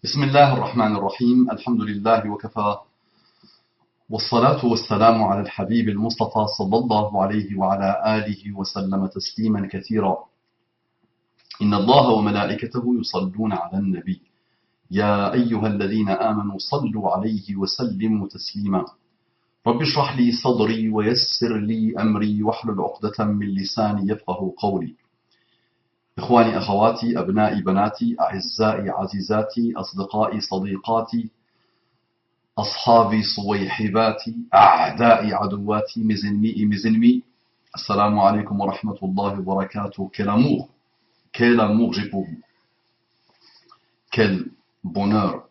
بسم الله الرحمن الرحيم الحمد لله وكفى والصلاة والسلام على الحبيب المصطفى صلى الله عليه وعلى آله وسلم تسليما كثيرا إن الله وملائكته يصلون على النبي يا أيها الذين آمنوا صلوا عليه وسلموا تسليما رب اشرح لي صدري ويسر لي أمري واحلل عقدة من لساني يفقه قولي إخواني أخواتي أبنائي بناتي أعزائي عزيزاتي أصدقائي صديقاتي أصحابي صويحباتي أعدائي عدواتي mes ennemis et mes ennemis Assalamu alaikum wa rahmatullahi wa barakatuh. Quel amour j'ai pour vous, quel bonheur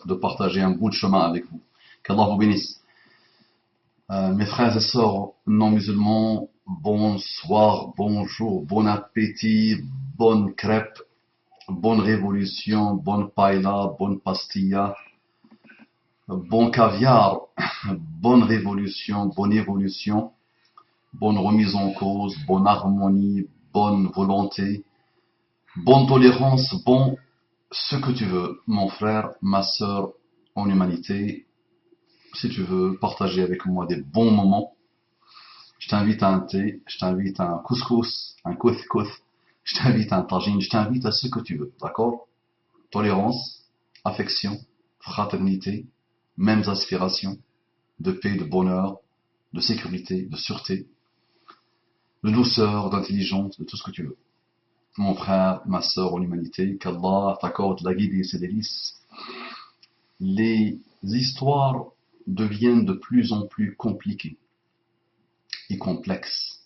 de partager un bout de chemin avec vous. Qu'Allah vous bénisse. Mes frères et sœurs non musulmans, bonsoir, bonjour, bon appétit, bonne crêpe, bonne révolution, bonne paella, bonne pastilla, bon caviar, bonne révolution, bonne évolution, bonne remise en cause, bonne harmonie, bonne volonté, bonne tolérance, bon ce que tu veux, mon frère, ma sœur en humanité. Si tu veux partager avec moi des bons moments, je t'invite à un thé, je t'invite à un couscous, un couscous, je t'invite à un tagine, je t'invite à ce que tu veux, d'accord? Tolérance, affection, fraternité, mêmes aspirations, de paix, de bonheur, de sécurité, de sûreté, de douceur, d'intelligence, de tout ce que tu veux. Mon frère, ma sœur en humanité, qu'Allah t'accorde la guide et ses délices. Les histoires deviennent de plus en plus compliquées et complexes.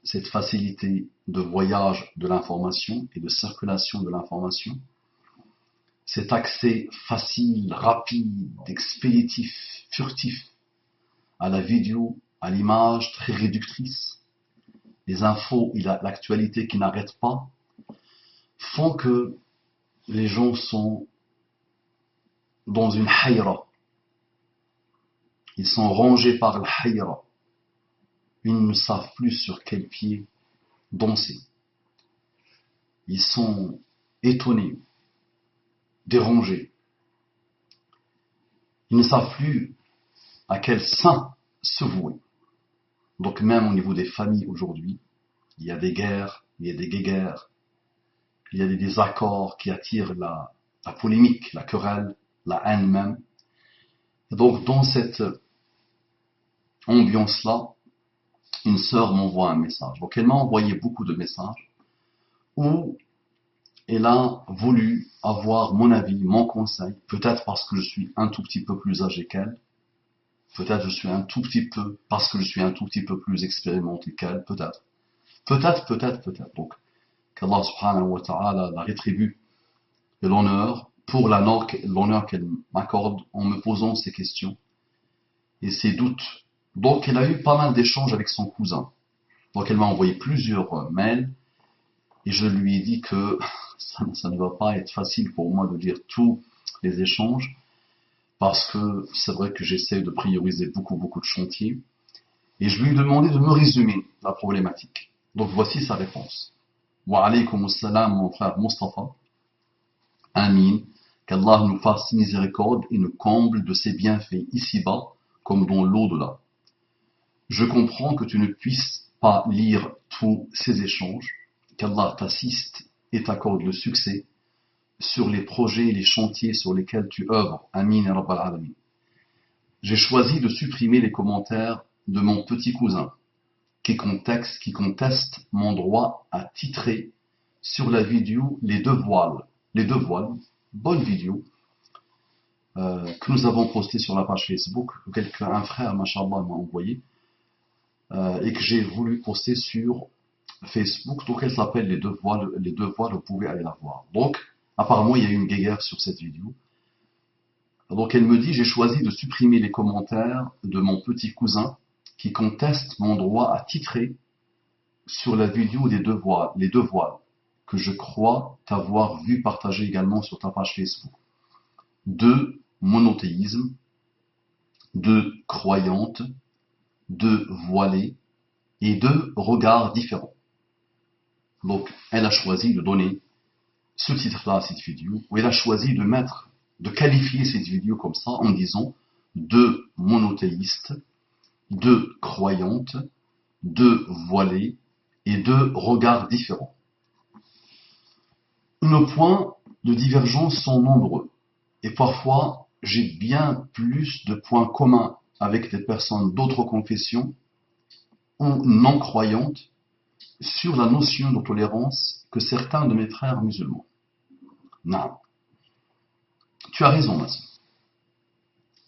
Cette facilité de voyage de l'information et de circulation de l'information, cet accès facile, rapide, expéditif, furtif à la vidéo, à l'image très réductrice, les infos et l'actualité qui n'arrêtent pas, font que les gens sont dans une hayra. Ils sont rongés par le hayra. Ils ne savent plus sur quel pied danser. Ils sont étonnés, dérangés. Ils ne savent plus à quel sein se vouer. Donc même au niveau des familles aujourd'hui, il y a des guerres, il y a des guéguerres, il y a des désaccords qui attirent la polémique, la querelle, la haine même. Et donc dans cette ambiance-là, une sœur m'envoie un message. Donc elle m'a envoyé beaucoup de messages où elle a voulu avoir mon avis, mon conseil, peut-être parce que je suis un tout petit peu plus âgé qu'elle, peut-être je suis un tout petit peu, parce que je suis un tout petit peu plus expérimenté qu'elle, peut-être. Donc, qu'Allah subhanahu wa ta'ala la rétribue de l'honneur pour l'honneur qu'elle m'accorde en me posant ces questions et ces doutes. Donc, elle a eu pas mal d'échanges avec son cousin. Donc, elle m'a envoyé plusieurs mails et je lui ai dit que ça ne va pas être facile pour moi de lire tous les échanges parce que c'est vrai que j'essaie de prioriser beaucoup de chantiers et je lui ai demandé de me résumer la problématique. Donc, voici sa réponse. Wa alaykum assalam, mon frère Mustafa. Amin. Qu'Allah nous fasse miséricorde et nous comble de ses bienfaits ici-bas comme dans l'au-delà. Je comprends que tu ne puisses pas lire tous ces échanges, qu'Allah t'assiste et t'accorde le succès sur les projets et les chantiers sur lesquels tu œuvres. Amin ya Rabbal Alamin. J'ai choisi de supprimer les commentaires de mon petit cousin qui conteste mon droit à titrer sur la vidéo Les deux voiles, bonne vidéo, que nous avons postée sur la page Facebook, un frère, machallah, m'a envoyé, et que j'ai voulu poster sur Facebook. Donc elle s'appelle Les deux voiles, vous pouvez aller la voir. Donc, apparemment, il y a eu une guéguerre sur cette vidéo. Donc elle me dit, j'ai choisi de supprimer les commentaires de mon petit cousin qui conteste mon droit à titrer sur la vidéo Les deux voiles, que je crois t'avoir vu partager également sur ta page Facebook. 2 monothéismes, 2 croyantes, 2 voilées et 2 regards différents. Donc, elle a choisi de donner ce titre-là, cette vidéo, où il a choisi de qualifier cette vidéo comme ça, en disant deux monothéistes, deux croyantes, deux voilées et deux regards différents. Nos points de divergence sont nombreux et parfois j'ai bien plus de points communs avec des personnes d'autres confessions ou non croyantes sur la notion de tolérance que certains de mes frères musulmans. Non. Tu as raison, ma soeur.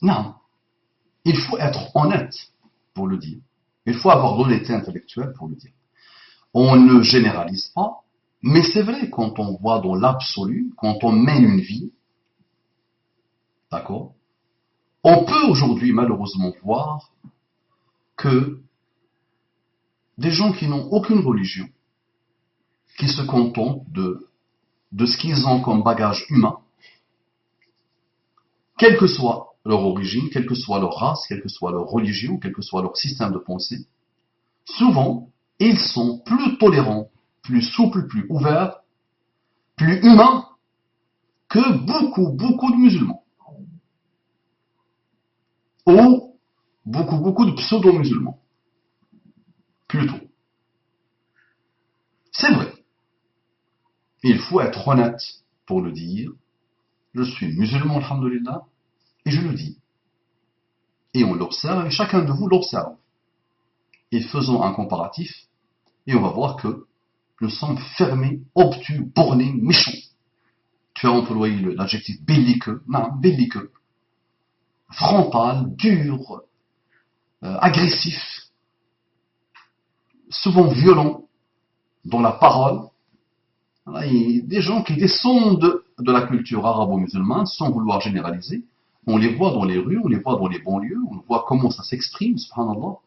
Non. Il faut être honnête pour le dire. Il faut avoir l'honnêteté intellectuelle pour le dire. On ne généralise pas, mais c'est vrai quand on voit dans l'absolu, quand on mène une vie, d'accord, on peut aujourd'hui malheureusement voir que des gens qui n'ont aucune religion, qui se contentent de ce qu'ils ont comme bagage humain, quelle que soit leur origine, quelle que soit leur race, quelle que soit leur religion, quel que soit leur système de pensée, souvent, ils sont plus tolérants, plus souples, plus ouverts, plus humains que beaucoup de musulmans. Ou beaucoup de pseudo-musulmans. Plutôt. C'est vrai. Il faut être honnête pour le dire. Je suis musulman, alhamdoulilah, et je le dis. Et on l'observe, et chacun de vous l'observe. Et faisons un comparatif, et on va voir que nous sommes fermés, obtus, bornés, méchants. Tu as employé l'adjectif belliqueux, non, belliqueux, frontal, dur, agressif, souvent violent dans la parole. Voilà, et des gens qui descendent de la culture arabo-musulmane sans vouloir généraliser. On les voit dans les rues, on les voit dans les banlieues, on voit comment ça s'exprime, subhanallah.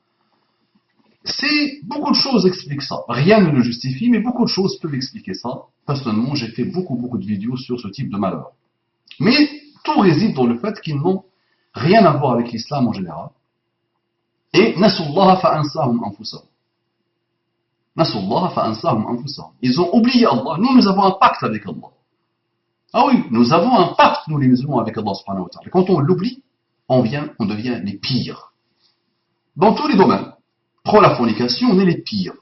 Beaucoup de choses expliquent ça. Rien ne le justifie, mais beaucoup de choses peuvent expliquer ça. Personnellement, j'ai fait beaucoup de vidéos sur ce type de malheur. Mais tout réside dans le fait qu'ils n'ont rien à voir avec l'islam en général. Et nasullaha fa'ansahum anfusahum. Nasullaha fa'ansahum anfusahum. Ils ont oublié Allah. Nous avons un pacte avec Allah. Ah oui, nous avons un pacte, nous les musulmans, avec Allah subhanahu wa ta'ala. Quand on l'oublie, on devient les pires. Dans tous les domaines. Prends la fornication, on est les pires.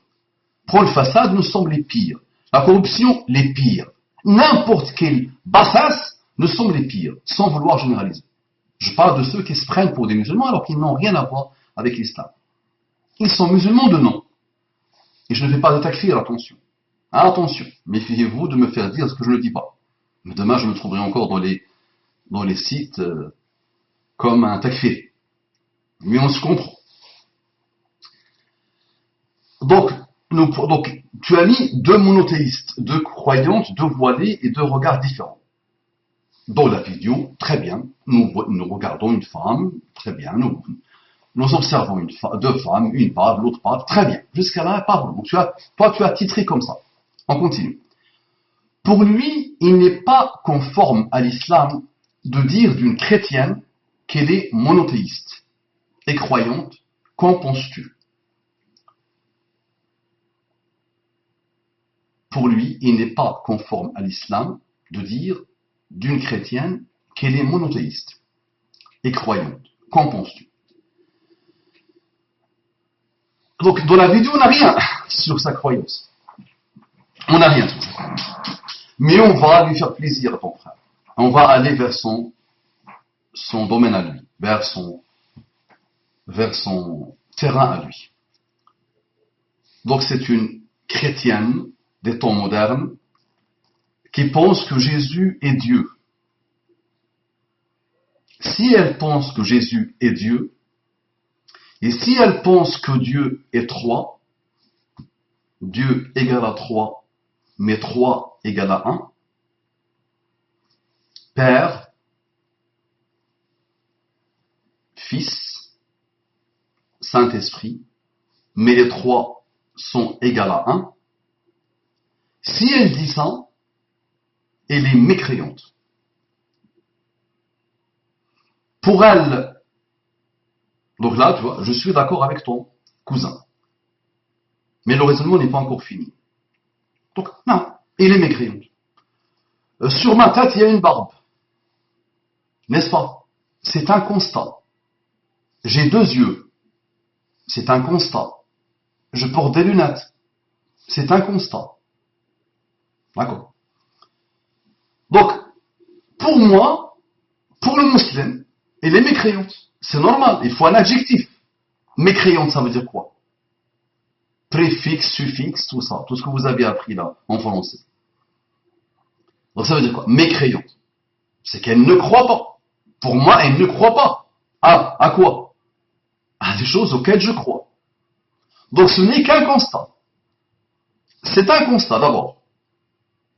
Prends le façade, nous sommes les pires. La corruption, les pires. N'importe quelle bassasse, nous sommes les pires, sans vouloir généraliser. Je parle de ceux qui se prennent pour des musulmans alors qu'ils n'ont rien à voir avec l'islam. Ils sont musulmans de nom. Et je ne fais pas de takfir, attention. Attention, méfiez-vous de me faire dire ce que je ne dis pas. Mais demain, je me trouverai encore dans les sites comme un takfir. Mais on se comprend. Donc, tu as mis deux monothéistes, deux croyantes, deux voilées et deux regards différents. Dans la vidéo, très bien, nous regardons une femme, très bien, nous observons deux femmes, une parle, l'autre parle, très bien. Jusqu'à là, pas vraiment. Toi, tu as titré comme ça. On continue. Pour lui, il n'est pas conforme à l'islam de dire d'une chrétienne qu'elle est monothéiste et croyante. Qu'en penses-tu? Pour lui, il n'est pas conforme à l'islam de dire d'une chrétienne qu'elle est monothéiste et croyante. Qu'en penses-tu? Donc, dans la vidéo, on n'a rien sur sa croyance. On n'a rien sur sa croyance. Mais on va lui faire plaisir à ton frère. On va aller vers son domaine à lui, vers son terrain à lui. Donc, c'est une chrétienne des temps modernes qui pense que Jésus est Dieu. Si elle pense que Jésus est Dieu, et si elle pense que Dieu est 3, Dieu égale à 3, mais 3 égale à 1, Père, Fils, Saint-Esprit, mais les 3 sont égales à 1, si elle dit ça, elle est mécréante. Pour elle, donc là, tu vois, je suis d'accord avec ton cousin. Mais le raisonnement n'est pas encore fini. Donc, non, elle est mécréante. Sur ma tête, il y a une barbe. N'est-ce pas? C'est un constat. J'ai 2 yeux. C'est un constat. Je porte des lunettes. C'est un constat. D'accord. Donc, pour moi, pour le musulman, elle est mécréante. C'est normal, il faut un adjectif. Mécréante, ça veut dire quoi? Préfixe, suffixe, tout ça. Tout ce que vous avez appris là, en français. Donc ça veut dire quoi? Mécréante. C'est qu'elle ne croit pas. Pour moi, elle ne croit pas. À quoi? À des choses auxquelles je crois. Donc ce n'est qu'un constat. C'est un constat d'abord.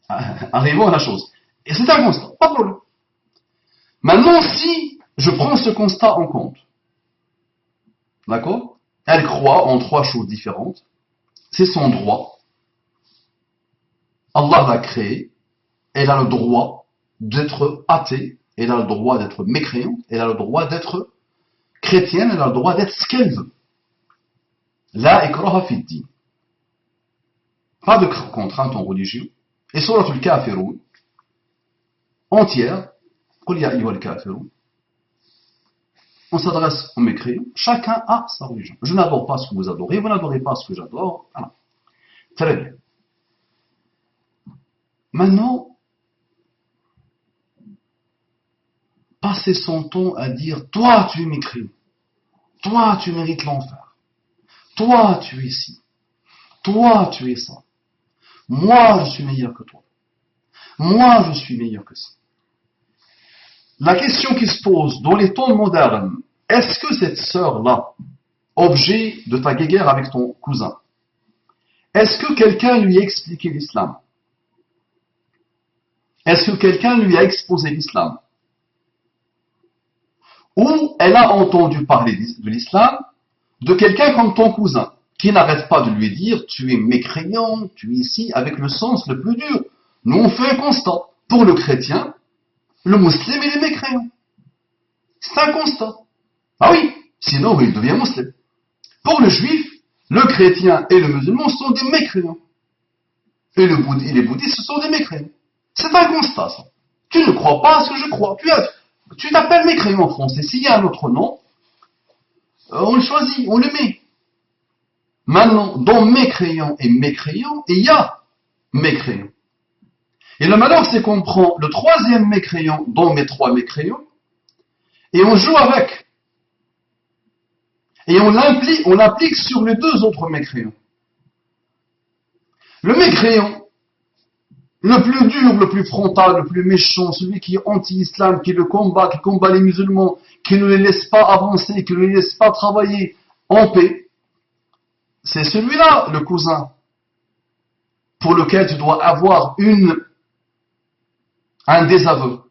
Arrivons à la chose. Et c'est un constat, pas de problème. Maintenant, si je prends ce constat en compte, d'accord? Elle croit en 3 choses différentes. C'est son droit. Allah l'a créé. Elle a le droit d'être athée. Elle a le droit d'être mécréante. Elle a le droit d'être chrétienne. Elle a le droit d'être ce qu'elle veut. La ikraha fi ddin. Pas de contrainte en religion. Et suratul Kafirun, entière, Qul ya ayyuhal kafirun, on s'adresse aux mécréants, chacun a sa religion. Je n'adore pas ce que vous adorez, vous n'adorez pas ce que j'adore. Voilà. Très bien. Maintenant, passer son temps à dire, toi tu es mécréant, toi tu mérites l'enfer, toi tu es ci, toi tu es ça, moi je suis meilleur que toi, moi je suis meilleur que ça. La question qui se pose dans les temps modernes, est-ce que cette sœur-là, objet de ta guéguerre avec ton cousin, est-ce que quelqu'un lui a expliqué l'islam? Est-ce que quelqu'un lui a exposé l'islam? Ou elle a entendu parler de l'islam de quelqu'un comme ton cousin, qui n'arrête pas de lui dire, tu es mécréant, tu es ici, avec le sens le plus dur. Nous on fait un constat. Pour le chrétien, le musulman il est mécréant. C'est un constat. Ah oui, sinon il devient musulman. Pour le juif, le chrétien et le musulman sont des mécréants. Et les bouddhistes sont des mécréants. C'est un constat, ça. Tu ne crois pas à ce que je crois. Tu t'appelles mécréant en français. S'il y a un autre nom, on le choisit, on le met. Maintenant, dans mécréant et mécréant, il y a mécréant. Et le malheur, c'est qu'on prend le 3e mécréant dans mes 3 mécréants, et on joue avec. Et on l'applique sur les 2 autres mécréants. Le mécréant, le plus dur, le plus frontal, le plus méchant, celui qui est anti-islam, qui combat les musulmans, qui ne les laisse pas avancer, qui ne les laisse pas travailler en paix, c'est celui-là, le cousin, pour lequel tu dois avoir un désaveu.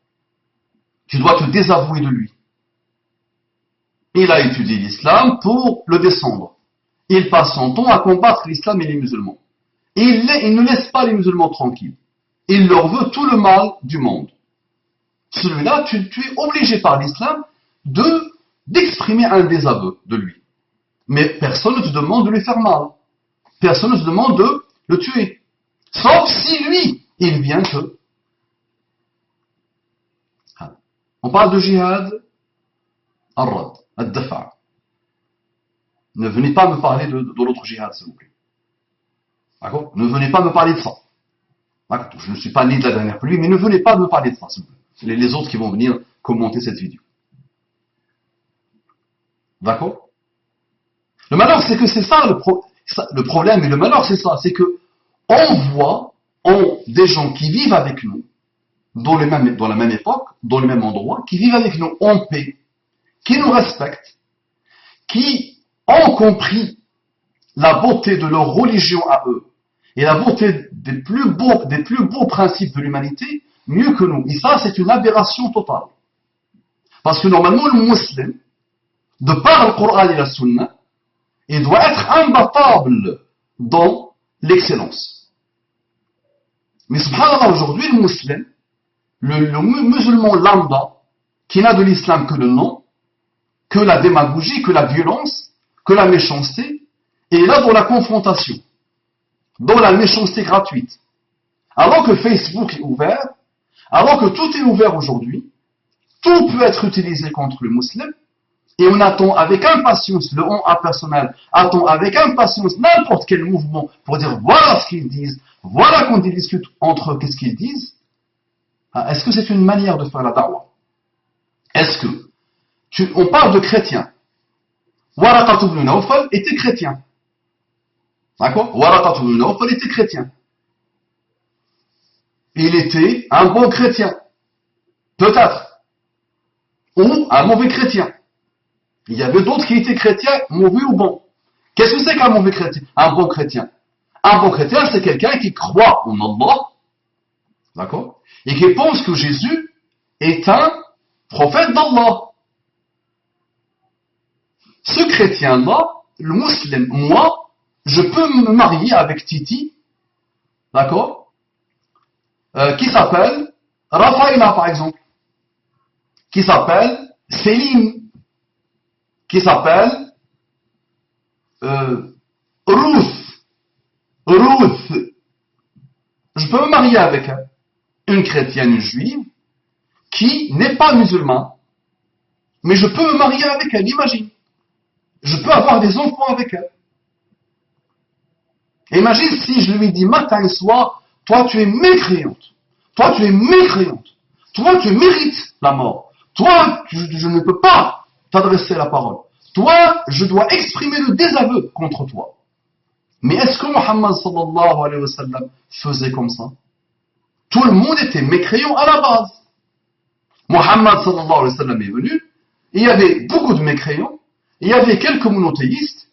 Tu dois te désavouer de lui. Il a étudié l'islam pour le descendre. Il passe son temps à combattre l'islam et les musulmans. Il ne laisse pas les musulmans tranquilles. Il leur veut tout le mal du monde. Celui-là, tu es obligé par l'islam d'exprimer un désaveu de lui. Mais personne ne te demande de lui faire mal. Personne ne te demande de le tuer. Sauf si lui, il vient que... On parle de jihad, al-rad, al-dafa'. Ne venez pas me parler de l'autre jihad, s'il vous plaît. D'accord? Ne venez pas me parler de ça. D'accord? Je ne suis pas né de la dernière pluie, mais ne venez pas me parler de ça, s'il vous plaît. Les autres qui vont venir commenter cette vidéo. D'accord? Le malheur, c'est que c'est ça le problème, et le malheur, c'est ça, c'est que on voit des gens qui vivent avec nous, dans la même époque, dans le même endroit, qui vivent avec nous en paix, qui nous respectent, qui ont compris la beauté de leur religion à eux, et la beauté des plus beaux principes de l'humanité, mieux que nous. Et ça, c'est une aberration totale. Parce que normalement, le musulman, de par le Coran et la Sunna, il doit être imbattable dans l'excellence. Mais subhanallah, aujourd'hui, le musulman, le musulman lambda, qui n'a de l'islam que le nom, que la démagogie, que la violence, que la méchanceté, est là dans la confrontation, dans la méchanceté gratuite. Alors que Facebook est ouvert, Alors que tout est ouvert aujourd'hui, tout peut être utilisé contre le musulman, et on attend avec impatience, le on impersonnel attend avec impatience n'importe quel mouvement pour dire voilà ce qu'ils disent, voilà quand ils discutent entre eux, qu'est-ce qu'ils disent. Est-ce que c'est une manière de faire la da'wah? Est-ce que on parle de chrétiens. Waraqat ibn Nawfal était chrétien. D'accord? Waraqat ibn Nawfal était chrétien. Il était un bon chrétien. Peut-être. Ou un mauvais chrétien. Il y avait d'autres qui étaient chrétiens, mauvais ou bons. Qu'est-ce que c'est qu'un mauvais chrétien? Un bon chrétien. Un bon chrétien, c'est quelqu'un qui croit en Allah, d'accord? Et qui pense que Jésus est un prophète d'Allah. Ce chrétien-là, le musulman, moi, je peux me marier avec Titi, d'accord? Qui s'appelle Rafaïla, par exemple. Qui s'appelle Céline. Qui s'appelle Ruth. Ruth. Je peux me marier avec elle. Une chrétienne, une juive, qui n'est pas musulmane. Mais je peux me marier avec elle, imagine. Je peux avoir des enfants avec elle. Imagine si je lui dis matin et soir, toi tu es mécréante. Toi tu es mécréante. Toi tu mérites la mort. Toi, je ne peux pas t'adresser la parole. Toi, je dois exprimer le désaveu contre toi. Mais est-ce que Muhammad sallallahu alayhi wa sallam faisait comme ça? Tout le monde était mécréant à la base. Muhammad sallallahu alayhi wa sallam est venu, il y avait beaucoup de mécréants, il y avait quelques monothéistes,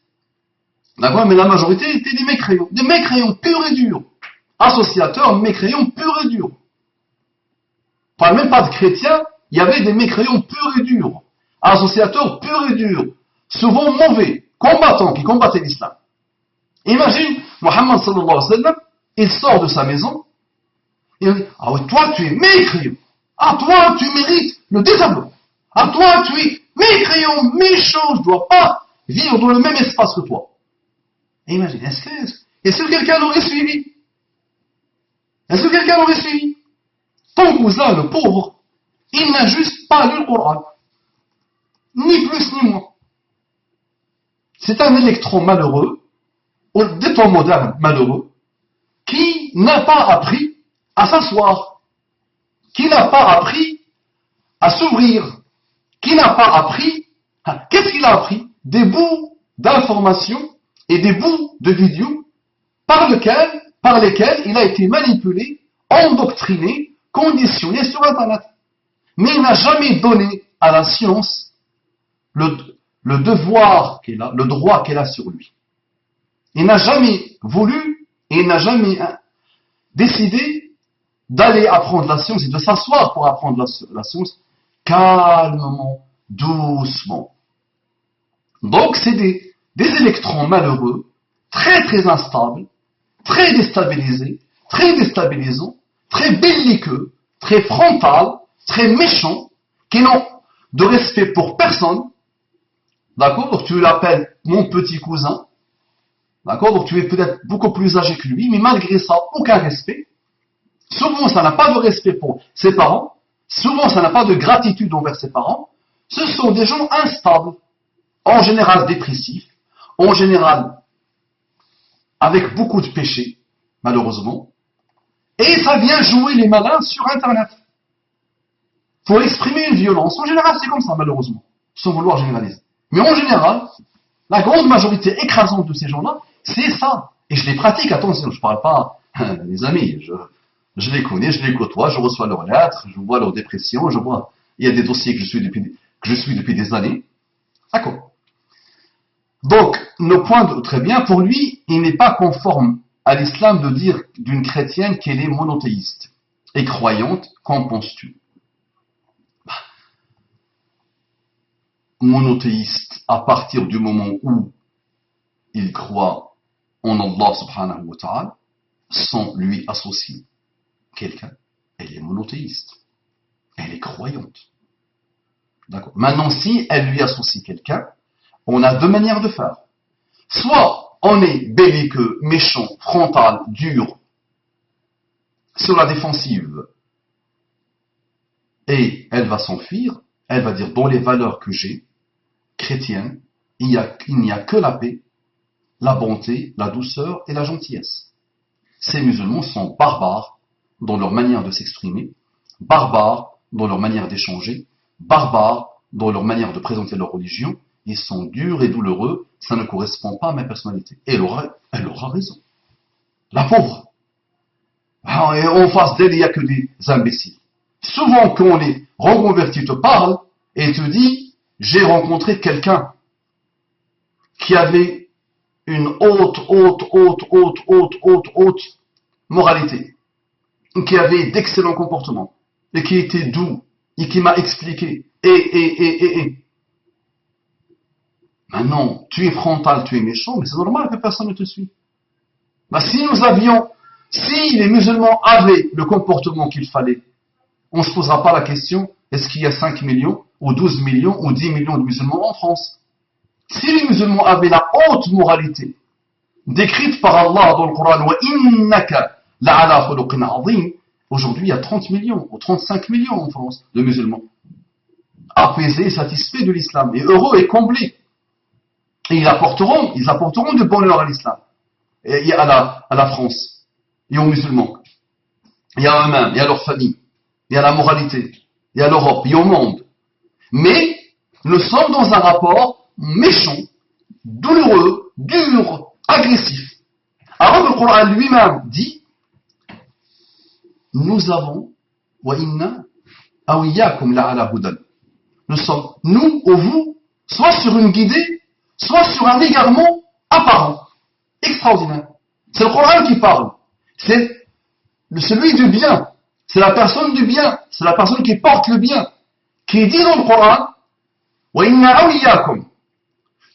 d'accord, mais la majorité étaient des mécréants purs et durs. Associateurs, mécréants purs et durs. On parle même pas de chrétiens, il y avait des mécréants purs et durs. Associateurs purs et durs. Souvent mauvais, combattants qui combattaient l'islam. Imagine, Muhammad sallallahu alayhi wa sallam, il sort de sa maison, et il dit, ah oui, toi tu es mécréant. Ah toi tu mérites le désaveu. Ah toi tu es mécréant, méchant, je ne dois pas vivre dans le même espace que toi. Et imagine, est-ce que quelqu'un l'aurait suivi? Est-ce que quelqu'un l'aurait suivi? Ton cousin, le pauvre, il n'a juste pas lu le Coran. Ni plus ni moins. C'est un électron malheureux, des temps modernes malheureux, qui n'a pas appris à s'asseoir, qui n'a pas appris à s'ouvrir, qui n'a pas appris, qu'est-ce qu'il a appris? Des bouts d'informations et des bouts de vidéos par lesquels il a été manipulé, endoctriné, conditionné sur Internet. Mais il n'a jamais donné à la science le devoir qu'elle a, le droit qu'elle a sur lui. Il n'a jamais voulu et il n'a jamais décidé d'aller apprendre la science et de s'asseoir pour apprendre la science calmement, doucement. Donc c'est des électrons malheureux, très très instables, très déstabilisés, très déstabilisants, très belliqueux, très frontales, très méchants, qui n'ont de respect pour personne. D'accord? Donc tu l'appelles mon petit cousin. D'accord? Donc tu es peut-être beaucoup plus âgé que lui, mais malgré ça, aucun respect. Souvent, ça n'a pas de respect pour ses parents. Souvent, ça n'a pas de gratitude envers ses parents. Ce sont des gens instables, en général dépressifs, en général avec beaucoup de péchés, malheureusement. Et ça vient jouer les malins sur Internet. Pour exprimer une violence. En général, c'est comme ça, malheureusement, sans vouloir généraliser. Mais en général, la grande majorité écrasante de ces gens-là, c'est ça. Et je les pratique, attention, je ne parle pas, les amis, je les connais, je les côtoie, je reçois leurs lettres, je vois leurs dépressions, je vois, il y a des dossiers que je suis depuis des années. D'accord. Donc, nos points, très bien, pour lui, il n'est pas conforme à l'islam de dire d'une chrétienne qu'elle est monothéiste et croyante. Qu'en penses-tu? Monothéiste à partir du moment où il croit en Allah subhanahu wa ta'ala sans lui associer quelqu'un, elle est monothéiste, elle est croyante. D'accord. Maintenant, si elle lui associe quelqu'un, on a deux manières de faire. Soit on est belliqueux, méchant, frontal, dur, sur la défensive, et elle va s'enfuir, elle va dire, dans les valeurs que j'ai, chrétiennes, il n'y a que la paix, la bonté, la douceur et la gentillesse. Ces musulmans sont barbares dans leur manière de s'exprimer, barbares dans leur manière d'échanger, barbares dans leur manière de présenter leur religion. Ils sont durs et douloureux, ça ne correspond pas à ma personnalité. Et elle aura raison. La pauvre. Et en face d'elle, il n'y a que des imbéciles. Souvent, quand les reconvertis te parlent et te disent, j'ai rencontré quelqu'un qui avait une haute moralité, qui avait d'excellents comportements, et qui était doux, et qui m'a expliqué, et. Maintenant, tu es frontal, tu es méchant, mais c'est normal que personne ne te suit. Si les musulmans avaient le comportement qu'il fallait, on ne se posera pas la question, est-ce qu'il y a 5 millions, ou 12 millions, ou 10 millions de musulmans en France? Si les musulmans avaient la haute moralité, décrite par Allah dans le Coran, وَإِنَّكَ لَعَلَى خُلُقٍ عَظِيمٍ, aujourd'hui il y a 30 millions, ou 35 millions en France, de musulmans, apaisés et satisfaits de l'islam, et heureux et comblés. Et ils apporteront du bonheur à l'islam, et à la France, et aux musulmans, et à eux-mêmes, et à leur famille, et à la moralité, et à l'Europe, et au monde. Mais nous sommes dans un rapport méchant, douloureux, dur, agressif. Alors le Coran lui-même dit, nous avons, wa inna awiyakum la'ala hudan. Nous sommes, nous ou vous, soit sur une guidée, soit sur un égarement apparent. Extraordinaire. C'est le Coran qui parle. C'est celui du bien. C'est la personne du bien. C'est la personne qui porte le bien. Qui dit dans le Coran, wa inna awiyakum.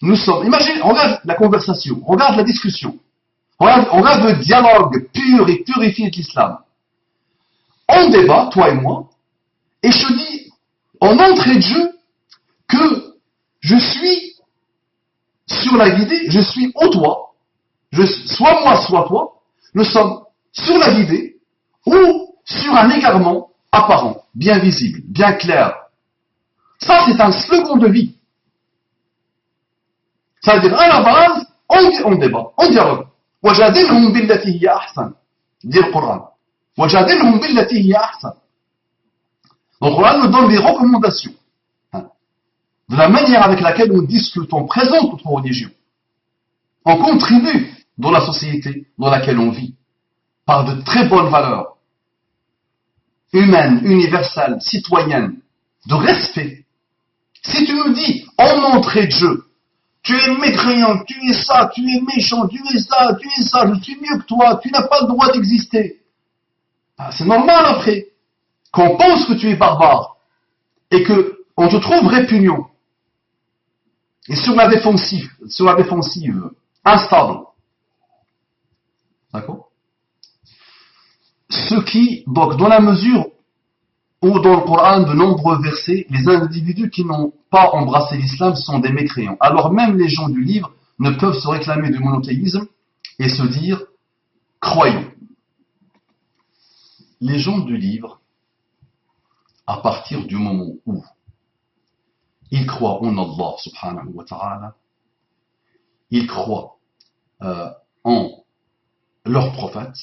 Nous sommes, imagine, regarde la conversation, regarde la discussion, regarde le dialogue pur et purifié de l'islam. On débat, toi et moi, et je te dis, en entrée de jeu, que je suis sur la guidée, je suis au toit, soit moi, soit toi, nous sommes sur la guidée, ou sur un égarement apparent, bien visible, bien clair. Ça, c'est un slogan de vie. Ça veut dire, à la base, on débat, on dialogue. وَجَادِلْهُمْ بِالَّتِي هِيَ أَحْسَنُ, dit le Coran. وَجَادِلْهُمْ بِالَّتِي هِيَ أَحْسَنُ. Donc, le Coran nous donne des recommandations de la manière avec laquelle on discute, on présente notre religion. On contribue dans la société dans laquelle on vit, par de très bonnes valeurs humaines, universelles, citoyennes, de respect. Si tu nous dis, en entrée de jeu, tu es mécréant, tu es ça, tu es méchant, tu es ça, je suis mieux que toi, tu n'as pas le droit d'exister. Ah, c'est normal après, qu'on pense que tu es barbare, et qu'on te trouve répugnant, et sur la défensive, instable. D'accord? Donc dans la mesure où dans le Coran, de nombreux versets, les individus qui n'ont pas embrassé l'islam sont des mécréants. Alors même les gens du livre ne peuvent se réclamer du monothéisme et se dire croyants. Les gens du livre, à partir du moment où ils croient en Allah subhanahu wa ta'ala, ils croient en leur prophète,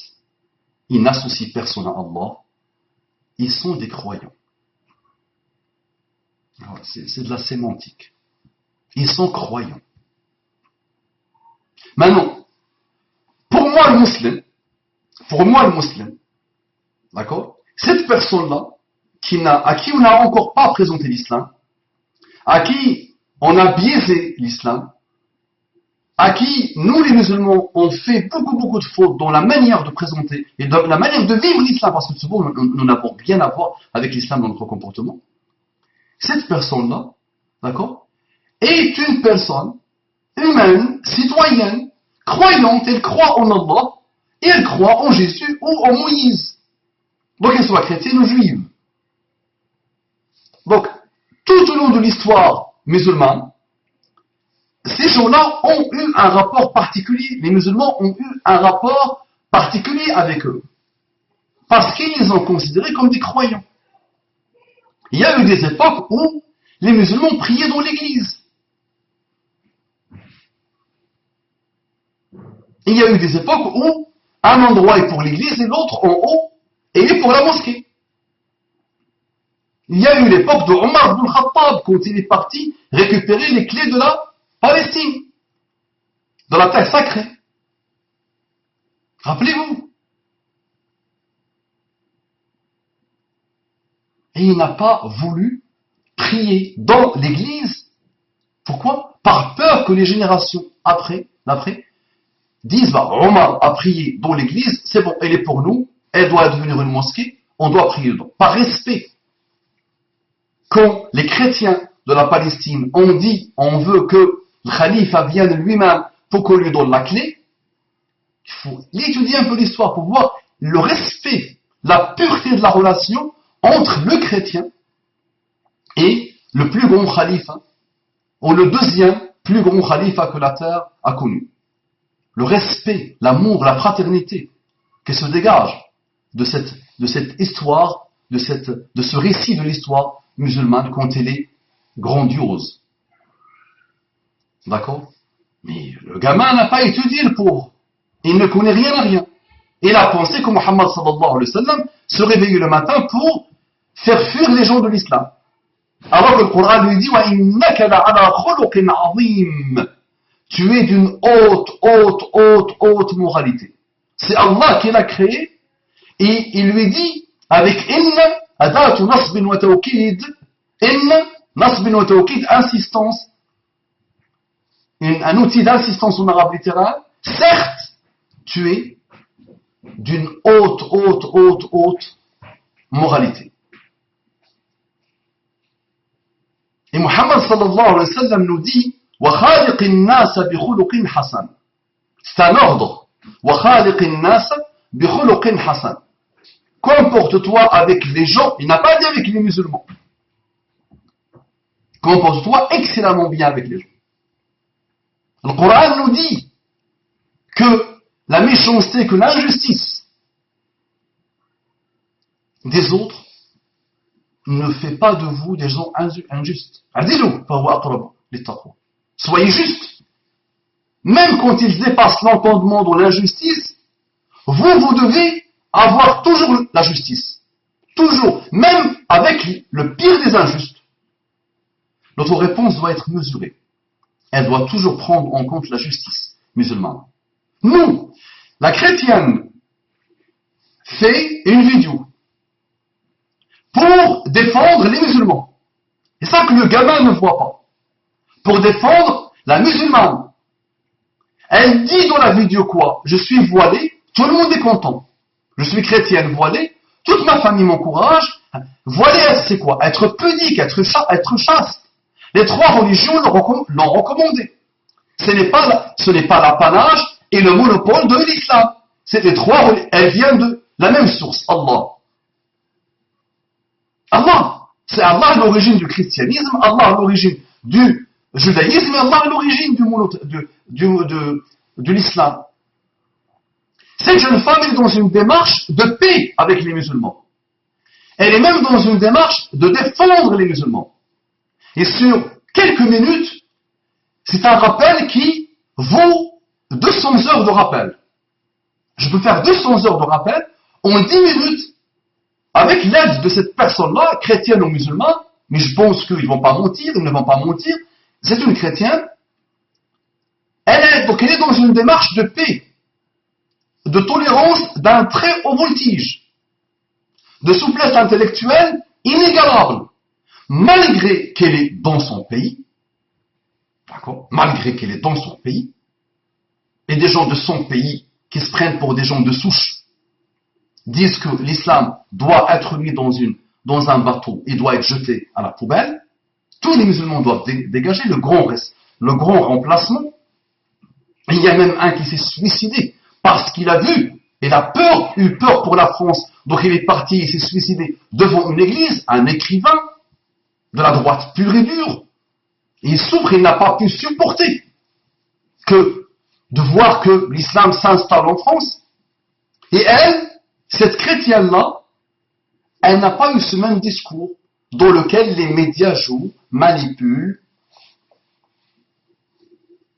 ils n'associent personne à Allah, ils sont des croyants. C'est de la sémantique. Ils sont croyants. Maintenant, pour moi le musulman, d'accord, cette personne-là, à qui on n'a encore pas présenté l'islam, à qui on a biaisé l'islam, à qui nous les musulmans on fait beaucoup de fautes dans la manière de présenter et dans la manière de vivre l'islam, parce que souvent nous n'avons rien à voir avec l'islam dans notre comportement. Cette personne-là, d'accord, est une personne humaine, citoyenne, croyante, elle croit en Allah et elle croit en Jésus ou en Moïse. Donc qu'elle soit chrétienne ou juive. Donc, tout au long de l'histoire musulmane, ces gens-là ont eu un rapport particulier, les musulmans ont eu un rapport particulier avec eux. Parce qu'ils les ont considérés comme des croyants. Il y a eu des époques où les musulmans priaient dans l'église. Il y a eu des époques où un endroit est pour l'église et l'autre en haut est pour la mosquée. Il y a eu l'époque de Omar ibn Khattab quand il est parti récupérer les clés de la Palestine, de la terre sacrée. Rappelez-vous. Et il n'a pas voulu prier dans l'église. Pourquoi? Par peur que les générations d'après disent, bah, Omar a prié dans l'église, c'est bon, elle est pour nous, elle doit devenir une mosquée, on doit prier dedans. Par respect. Quand les chrétiens de la Palestine ont dit, on veut que le khalife vienne lui-même pour qu'on lui donne la clé, il faut étudier un peu l'histoire pour voir le respect, la pureté de la relation entre le chrétien et le plus grand khalife, ou le deuxième plus grand khalife que la terre a connu. Le respect, l'amour, la fraternité qui se dégage de cette histoire, de ce récit de l'histoire musulmane quand elle est grandiose. D'accord? Mais le gamin n'a pas étudié le pauvre. Il ne connaît rien à rien. Il a pensé que Muhammad sallallahu alayhi wa sallam se réveillait le matin pour faire fuir les gens de l'islam. Alors que le Coran lui dit wa innaka la'ala khuluqin 'azim. Tu es d'une haute moralité. C'est Allah qui l'a créé et il lui dit avec inna adatu nasbin wa tawkid, inna nasbin wa tawkid, insistance, un outil d'assistance en arabe littéral. Certes, tu es d'une haute moralité. Et Muhammad sallallahu alayhi wa sallam nous dit wa khaliqin nas bi khuluqin hasan. C'est un ordre. Wa khaliqin nas bi khuluqin hasan. Comporte-toi avec les gens, il n'a pas dit avec les musulmans. Comporte-toi excellemment bien avec les gens. Le Coran nous dit que la méchanceté, que l'injustice des autres ne fait pas de vous des gens injustes. Soyez justes. Même quand ils dépassent l'entendement de l'injustice, vous devez avoir toujours la justice. Toujours. Même avec le pire des injustes. Notre réponse doit être mesurée. Elle doit toujours prendre en compte la justice musulmane. Nous, la chrétienne, fait une vidéo pour défendre les musulmans. C'est ça que le gamin ne voit pas. Pour défendre la musulmane. Elle dit dans la vidéo quoi? Je suis voilée, tout le monde est content. Je suis chrétienne voilée, toute ma famille m'encourage. Voilée, c'est quoi? Être pudique, être chaste. Les trois religions l'ont recommandé. Ce n'est pas l'apanage et le monopole de l'islam. C'est les trois, elles viennent de la même source, Allah. Allah, c'est Allah l'origine du christianisme, Allah l'origine du judaïsme, et Allah l'origine de l'islam. Cette jeune femme est dans une démarche de paix avec les musulmans. Elle est même dans une démarche de défendre les musulmans. Et sur quelques minutes, c'est un rappel qui vaut 200 heures de rappel. Je peux faire 200 heures de rappel en 10 minutes avec l'aide de cette personne-là, chrétienne ou musulmane, mais je pense qu'ils ne vont pas mentir, ils ne vont pas mentir. C'est une chrétienne. Donc elle est dans une démarche de paix, de tolérance d'un très haut voltige, de souplesse intellectuelle inégalable. Malgré qu'elle est dans son pays, d'accord, malgré qu'elle est dans son pays, et des gens de son pays qui se prennent pour des gens de souche disent que l'islam doit être mis dans un bateau et doit être jeté à la poubelle, tous les musulmans doivent dégager le grand remplacement. Il y a même un qui s'est suicidé parce qu'il a vu, il a eu peur pour la France, donc il est parti, il s'est suicidé devant une église, un écrivain de la droite pure et dure. Il souffre, il n'a pas pu supporter de voir que l'islam s'installe en France. Et elle, cette chrétienne-là, elle n'a pas eu ce même discours dans lequel les médias jouent, manipulent.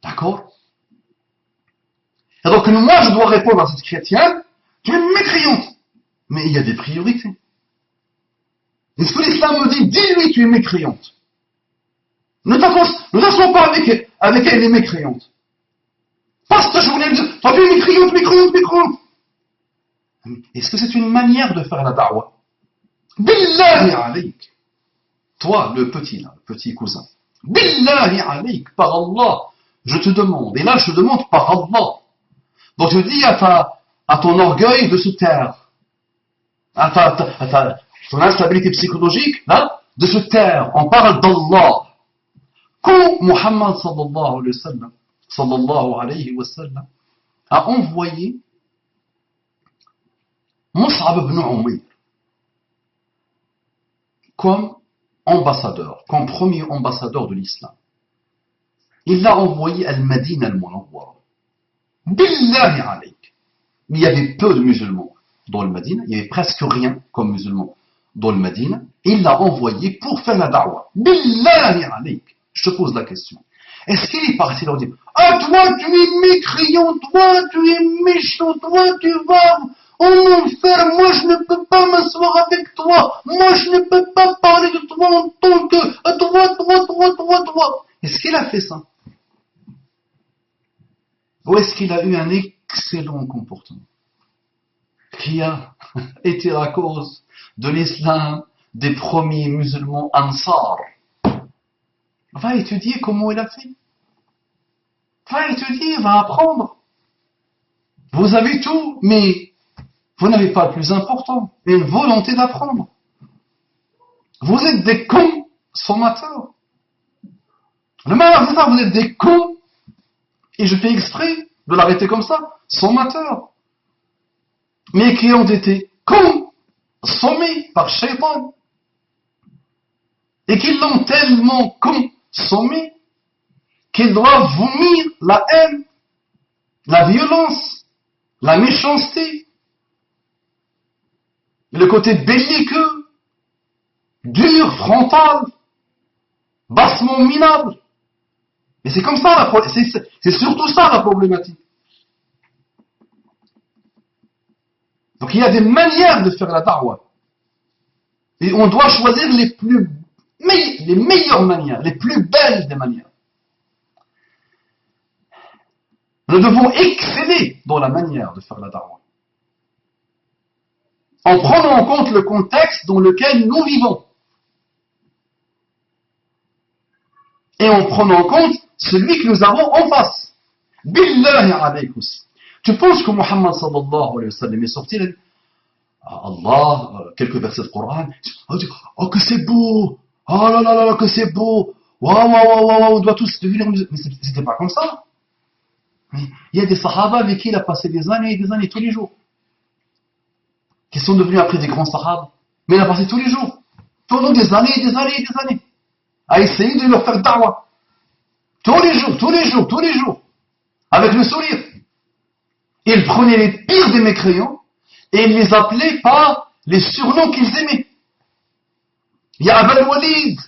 D'accord? Et donc moi je dois répondre à cette chrétienne, tu es mécréante. Mais il y a des priorités. Est-ce que l'islam me dit, dis-lui tu es mécréante. Ne t'assois pas avec elle, elle est mécréante. Passe ta journée, toi tu es mécréante, mécréante, mécréante. Est-ce que c'est une manière de faire la da'wah? Billahi alayk. Toi, le petit cousin. Billahi alayk, par Allah, je te demande. Et là, je te demande par Allah. Donc je dis à ton orgueil de se taire. À ton instabilité psychologique, là, de se taire. On parle d'Allah. Quand Muhammad sallallahu alayhi wa sallam, a envoyé Mus'ab ibn Umayr comme ambassadeur, comme premier ambassadeur de l'islam. Il l'a envoyé à Al-Madina al-Munawwara. Billahi alayk. Il y avait peu de musulmans dans le Madina, il y avait presque rien comme musulmans dans le Madina. Il l'a envoyé pour faire la da'wah. Billahi alayk. Je te pose la question. Est-ce qu'il est parti leur dire, ah toi tu es mécréant, toi tu es méchant, toi tu vas en enfer, moi je ne peux pas m'asseoir avec toi, moi je ne peux pas parler de toi en tant que toi. Est-ce qu'il a fait ça? Ou est-ce qu'il a eu un excellent comportement qui a été la cause de l'islam des premiers musulmans Ansar? Va étudier comment il a fait. Va étudier, va apprendre. Vous avez tout, mais vous n'avez pas le plus important, une volonté d'apprendre. Vous êtes des consommateurs. Le malheur, c'est ça, vous êtes des cons. Et je fais exprès de l'arrêter comme ça, sommateurs. Mais qui ont été consommés par Shaitan. Et qui l'ont tellement consommé qu'ils doivent vomir la haine, la violence, la méchanceté, le côté belliqueux, dur, frontal, bassement minable. Et c'est comme ça, c'est surtout ça la problématique. Donc il y a des manières de faire la da'wah. Et on doit choisir les meilleures manières, les plus belles des manières. Nous devons exceller dans la manière de faire la da'wah. En prenant en compte le contexte dans lequel nous vivons. Et en prenant en compte celui que nous avons en face. Billahi alayk aussi. Tu penses que Muhammad sallallahu alayhi wa sallam est sorti, il a dit, Allah, quelques versets de Coran, oh que c'est beau, oh là là là, que c'est beau, waouh, on doit tous devenir musulmans. Mais c'était pas comme ça. Il y a des sahaba avec qui il a passé des années et des années tous les jours, qui sont devenus après des grands sahabas, mais il a passé tous les jours, pendant des années et des années et des années, à essayer de leur faire da'wah. Tous les jours, avec le sourire. Il prenait les pires des mécréants et il les appelait par les surnoms qu'ils aimaient. Il y a Abul Walid.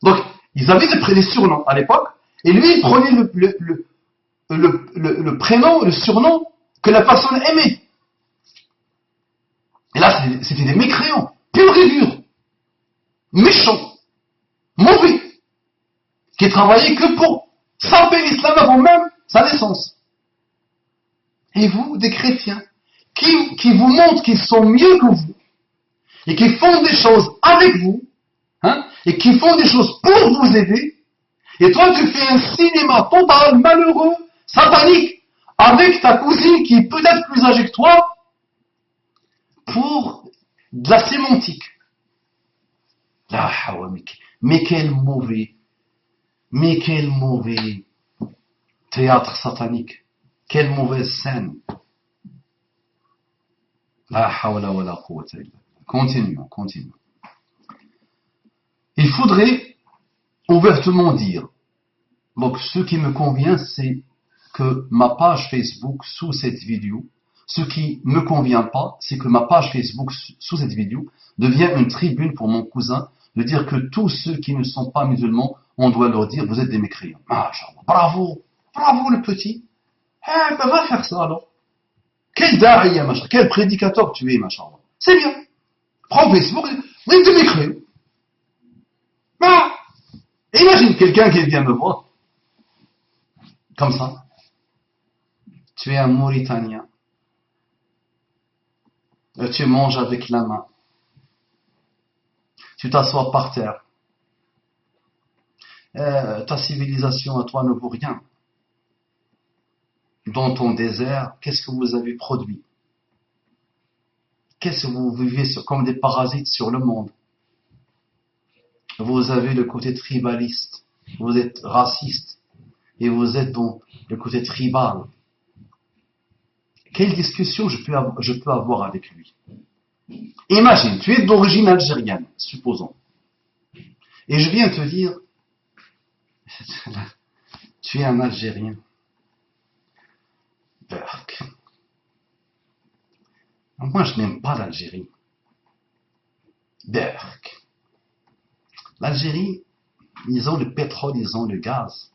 Donc, ils avaient des surnoms à l'époque, et lui, il prenait le prénom, le surnom que la personne aimait. Et là, c'était des mécréants, purs et durs, méchants, mauvais, qui travaillaient que pour saper l'islam avant même sa naissance. Et vous, des chrétiens, qui vous montrent qu'ils sont mieux que vous, et qui font des choses avec vous, et qui font des choses pour vous aider, et toi tu fais un cinéma total, malheureux, satanique, avec ta cousine qui est peut-être plus âgée que toi, pour de la sémantique. Mais quel mauvais théâtre satanique. Quelle mauvaise scène. La hawla wa la quwwata illa billah. Continuons. Il faudrait ouvertement dire, donc ce qui me convient, c'est que ma page Facebook sous cette vidéo ce qui ne me convient pas, c'est que ma page Facebook sous cette vidéo devient une tribune pour mon cousin de dire que tous ceux qui ne sont pas musulmans, on doit leur dire vous êtes des mécréants. Ah, bravo, bravo le petit. Eh ben va faire ça alors. Quel daïa, machin, quel prédicateur tu es, machin. C'est bien. Prends Facebook, vous êtes des mécréants. Ah, imagine quelqu'un qui vient me voir. Comme ça. Tu es un Mauritanien. Tu manges avec la main. Tu t'assois par terre. Ta civilisation à toi ne vaut rien. Dans ton désert, qu'est-ce que vous avez produit? Qu'est-ce que vous vivez comme des parasites sur le monde? Vous avez le côté tribaliste. Vous êtes raciste. Et vous êtes dans le côté tribal. Quelle discussion je peux avoir avec lui? Imagine, tu es d'origine algérienne, supposons. Et je viens te dire, tu es un Algérien. Berk. Moi, je n'aime pas l'Algérie. Berk. L'Algérie, ils ont le pétrole, ils ont le gaz.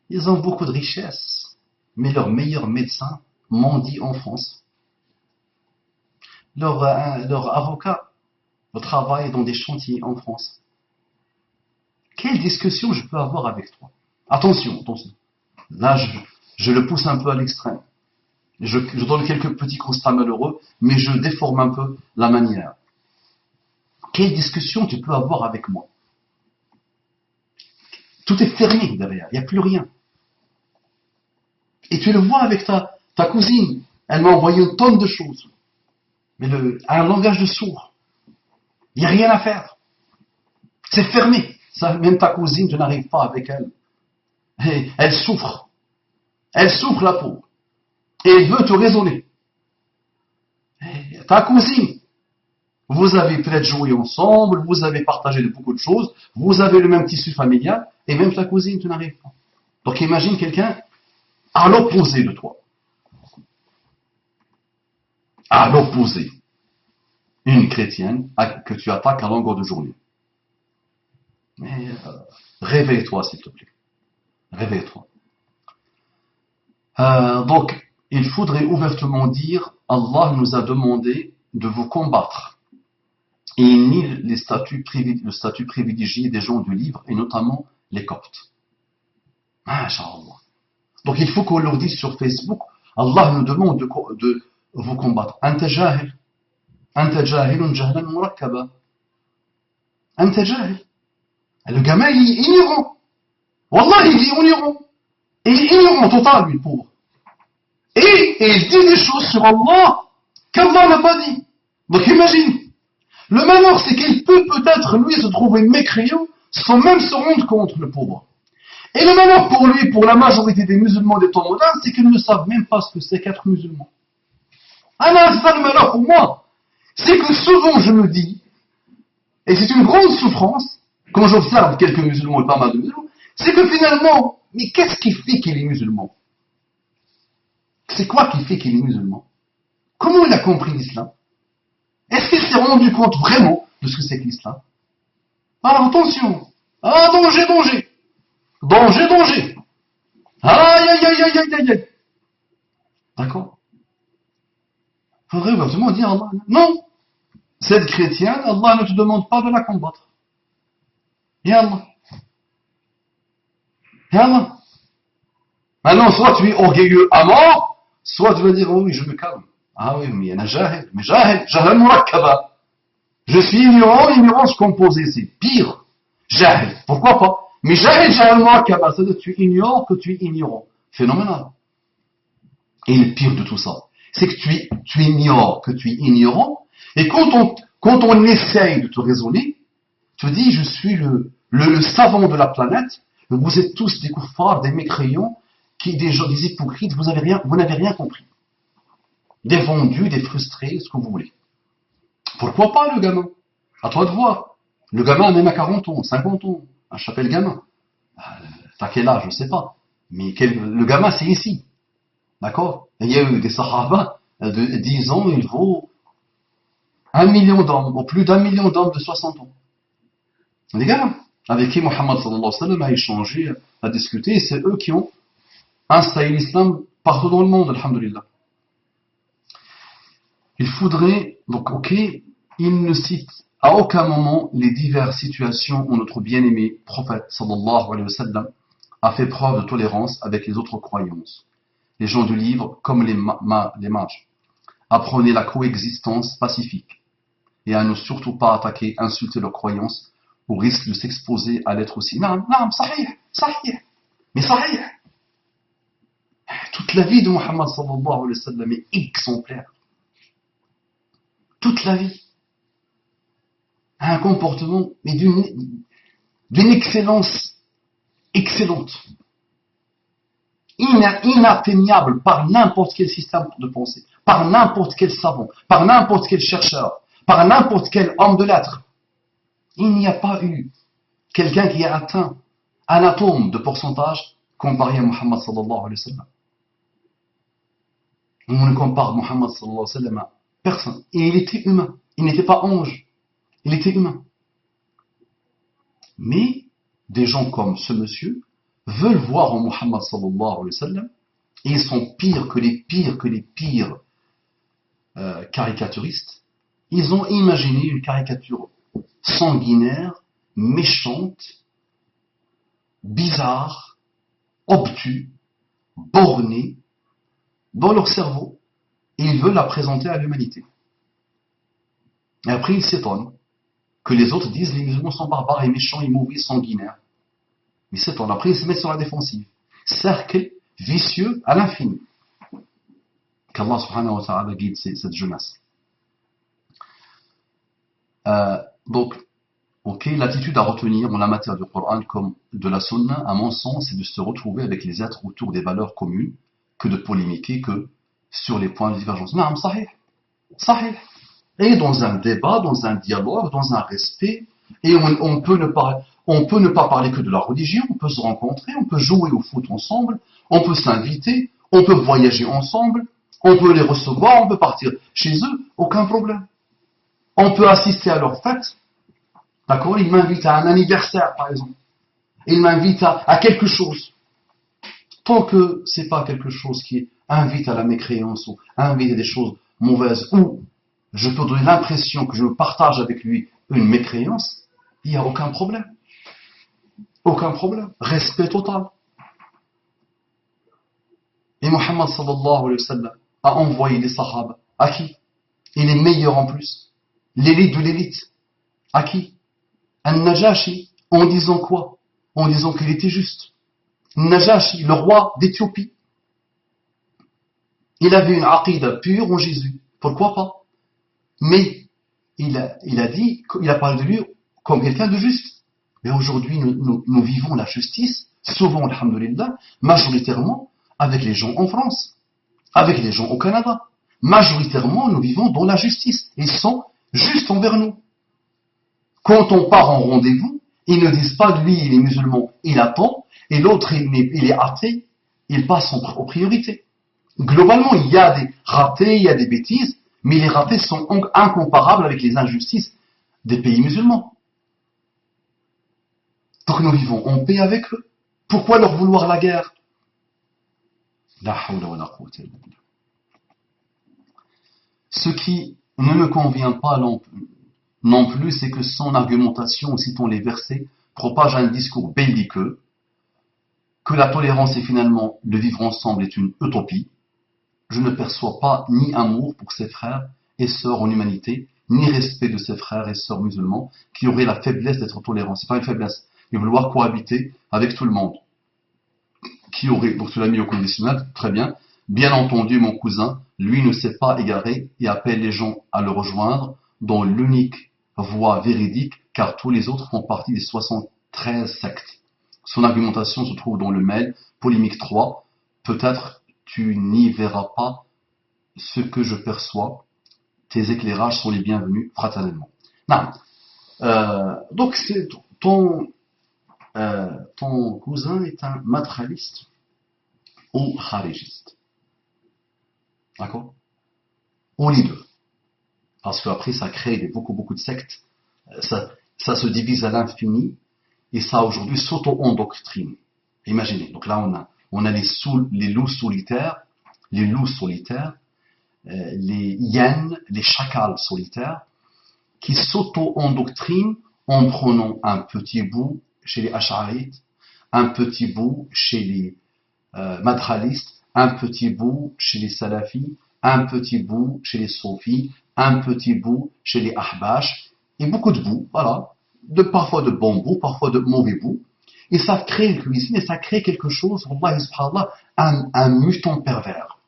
Ils ont beaucoup de richesses. Mais leurs meilleurs médecins mendient en France. Leurs avocats travaillent dans des chantiers en France. Quelle discussion je peux avoir avec toi? Attention, attention. Là, je le pousse un peu à l'extrême. Je donne quelques petits constats malheureux, mais je déforme un peu la manière. Quelle discussion tu peux avoir avec moi? Tout est fermé derrière, il n'y a plus rien. Et tu le vois avec ta cousine. Elle m'a envoyé une tonne de choses. Mais un langage de sourd. Il n'y a rien à faire. C'est fermé. Ça, même ta cousine, tu n'arrives pas avec elle. Et elle souffre. Elle souffre, la pauvre. Et elle veut te raisonner. Et ta cousine, vous avez peut-être joué ensemble, vous avez partagé de beaucoup de choses, vous avez le même tissu familial, et même ta cousine, tu n'arrives pas. Donc imagine quelqu'un à l'opposé de toi. À l'opposé. Une chrétienne que tu attaques à longueur de journée. Mais réveille-toi, s'il te plaît. Réveille-toi. Donc, il faudrait ouvertement dire, Allah nous a demandé de vous combattre. Et il nie le statut privilégié des gens du livre, et notamment les Coptes. Masha'Allah. Donc il faut qu'on leur dise sur Facebook, Allah nous demande de vous combattre. Anta jahil. Anta jahilun jahlan murakkaba. Anta jahil. Le gamin, il est ignorant. Wallah, il est ignorant. Il est ignorant total, lui, pauvre. Et il dit des choses sur Allah qu'Allah n'a pas dit. Donc imagine. Le malheur, c'est qu'il peut peut-être, lui, se trouver mécréant sans même se rendre compte, le pauvre. Et le malheur pour lui, pour la majorité des musulmans des temps modernes, c'est qu'ils ne savent même pas ce que c'est qu'être musulman. Ah non, c'est ça le malheur pour moi. C'est que souvent je me dis, et c'est une grande souffrance, quand j'observe quelques musulmans et pas mal de musulmans, c'est que finalement, mais qu'est-ce qui fait qu'il est musulman? C'est quoi qui fait qu'il est musulman? Comment il a compris l'islam? Est-ce qu'il s'est rendu compte vraiment de ce que c'est que l'islam? Alors attention. Ah, danger, danger. Danger, danger. Aïe, aïe, aïe, aïe, aïe, aïe. D'accord? Il faudrait vraiment dire Allah. Non. Cette chrétienne, Allah ne te demande pas de la combattre. Ya Allah. Ya Allah. Maintenant, soit tu es orgueilleux à mort, soit tu vas dire, oh oui, je me calme. Ah oui, mais il y en a jahil. Mais jahil murakkaba. Je suis ignorant, ignorance composée, c'est pire. Jahil, pourquoi pas? Mais jahil murakkaba, c'est-à-dire que tu ignores que tu es ignorant. Phénoménal. Et le pire de tout ça, c'est que tu ignores que tu es ignorant, et quand on essaye de te raisonner, tu dis, je suis le savant de la planète, vous êtes tous des koufars, des mécréants, des hypocrites, vous n'avez rien compris. Des vendus, des frustrés, ce que vous voulez. Pourquoi pas le gamin? À toi de voir. Le gamin même à 40 ans, 50 ans, un chapelle gamin. T'as quel âge, je ne sais pas. Mais le gamin c'est ici. D'accord? Et il y a eu des sahaba de 10 ans, il vaut 1 million d'hommes, ou plus d'1 million d'hommes de 60 ans. Les gars, avec qui Mohammed sallallahu alayhi wa sallam a échangé, a discuté, et c'est eux qui ont installé l'islam partout dans le monde, alhamdulillah. Il faudrait, donc ok, il ne cite à aucun moment les diverses situations où notre bien-aimé prophète sallallahu alayhi wa sallam a fait preuve de tolérance avec les autres croyances. Les gens du livre, comme les mages, apprenaient la coexistence pacifique et à ne surtout pas attaquer, insulter leurs croyances au risque de s'exposer à l'être aussi. Non, sahih, sahih, mais sahih. Toute la vie de Muhammad sallallahu alayhi wa sallam est exemplaire. Toute la vie. Un comportement, mais d'une excellence excellente. Inatteignable par n'importe quel système de pensée, par n'importe quel savant, par n'importe quel chercheur, par n'importe quel homme de lettres. Il n'y a pas eu quelqu'un qui a atteint un atome de pourcentage comparé à Muhammad sallallahu alayhi wa sallam. On ne compare Muhammad sallallahu alayhi wa sallam à personne. Et il était humain. Il n'était pas ange. Il était humain. Mais des gens comme ce monsieur veulent voir en Muhammad sallallahu alayhi wa sallam, et ils sont pires que les pires caricaturistes. Ils ont imaginé une caricature sanguinaire, méchante, bizarre, obtus, bornée, dans leur cerveau, et ils veulent la présenter à l'humanité. Et après, ils s'étonnent que les autres disent les musulmans sont barbares et méchants et mauvais, sanguinaires. Mais c'est en après, ils se mettent sur la défensive. Cercle vicieux à l'infini. Qu'Allah subhanahu wa ta'ala guide cette jeunesse. Donc, ok, l'attitude à retenir en la matière du Coran comme de la Sunna, à mon sens, c'est de se retrouver avec les êtres autour des valeurs communes, que de polémiquer que sur les points de divergence. Non, sahih. Sahih. Et dans un débat, dans un dialogue, dans un respect, et on peut ne pas parler que de la religion, on peut se rencontrer, on peut jouer au foot ensemble, on peut s'inviter, on peut voyager ensemble, on peut les recevoir, on peut partir chez eux, aucun problème. On peut assister à leurs fêtes, d'accord? Ils m'invitent à un anniversaire, par exemple. Ils m'invitent à quelque chose. Tant que c'est pas quelque chose qui invite à la mécréance ou invite à des choses mauvaises, ou je peux donner l'impression que je partage avec lui une mécréance, il n'y a aucun problème. Aucun problème. Respect total. Et Muhammad sallallahu alayhi wa sallam a envoyé les sahaba. À qui? Et les meilleurs en plus. L'élite de l'élite. À qui? An-Najashi. En disant quoi? En disant qu'il était juste. Najashi, le roi d'Éthiopie. Il avait une aqida pure en Jésus. Pourquoi pas? Mais il a parlé de lui comme quelqu'un de juste. Mais aujourd'hui, nous vivons la justice, souvent, alhamdulillah, majoritairement, avec les gens en France, avec les gens au Canada. Majoritairement, nous vivons dans la justice. Ils sont justes envers nous. Quand on part en rendez-vous, ils ne disent pas, lui, il est musulman, il attend, et l'autre, il est athée, il passe aux priorités. Globalement, il y a des ratés, il y a des bêtises, mais les ratés sont incomparables avec les injustices des pays musulmans. Donc nous vivons en paix avec eux. Pourquoi leur vouloir la guerre? Ce qui ne me convient pas non plus, c'est que son argumentation, citant les versets, propage un discours belliqueux, que la tolérance et finalement le vivre ensemble est une utopie. Je ne perçois pas ni amour pour ses frères et sœurs en humanité, ni respect de ses frères et sœurs musulmans qui auraient la faiblesse d'être tolérants. C'est pas une faiblesse, de vouloir cohabiter avec tout le monde. Qui aurait, donc cela mis au conditionnel, très bien. Bien entendu, mon cousin, lui ne s'est pas égaré et appelle les gens à le rejoindre dans l'unique voie véridique, car tous les autres font partie des 73 sectes. Son argumentation se trouve dans le mail, polémique 3. Peut-être tu n'y verras pas ce que je perçois. Tes éclairages sont les bienvenus fraternellement. Non. Donc c'est ton cousin est un matraliste ou kharijiste. D'accord? Ou les deux. Parce qu'après, ça crée beaucoup de sectes. Ça se divise à l'infini. Et ça, aujourd'hui, s'auto-endoctrine. Imaginez. Donc là, on a les loups solitaires, les hyènes, les chacals solitaires, qui s'auto-endoctrinent en prenant un petit bout chez les Ash'arites, un petit bout chez les Madkhalistes, un petit bout chez les Salafis, un petit bout chez les Soufis, un petit bout chez les Ahbash, et beaucoup de bouts, voilà, parfois de bons bouts, parfois de mauvais bouts, et ça crée une cuisine, et ça crée quelque chose, Wallahi subhanallah, un muton pervers,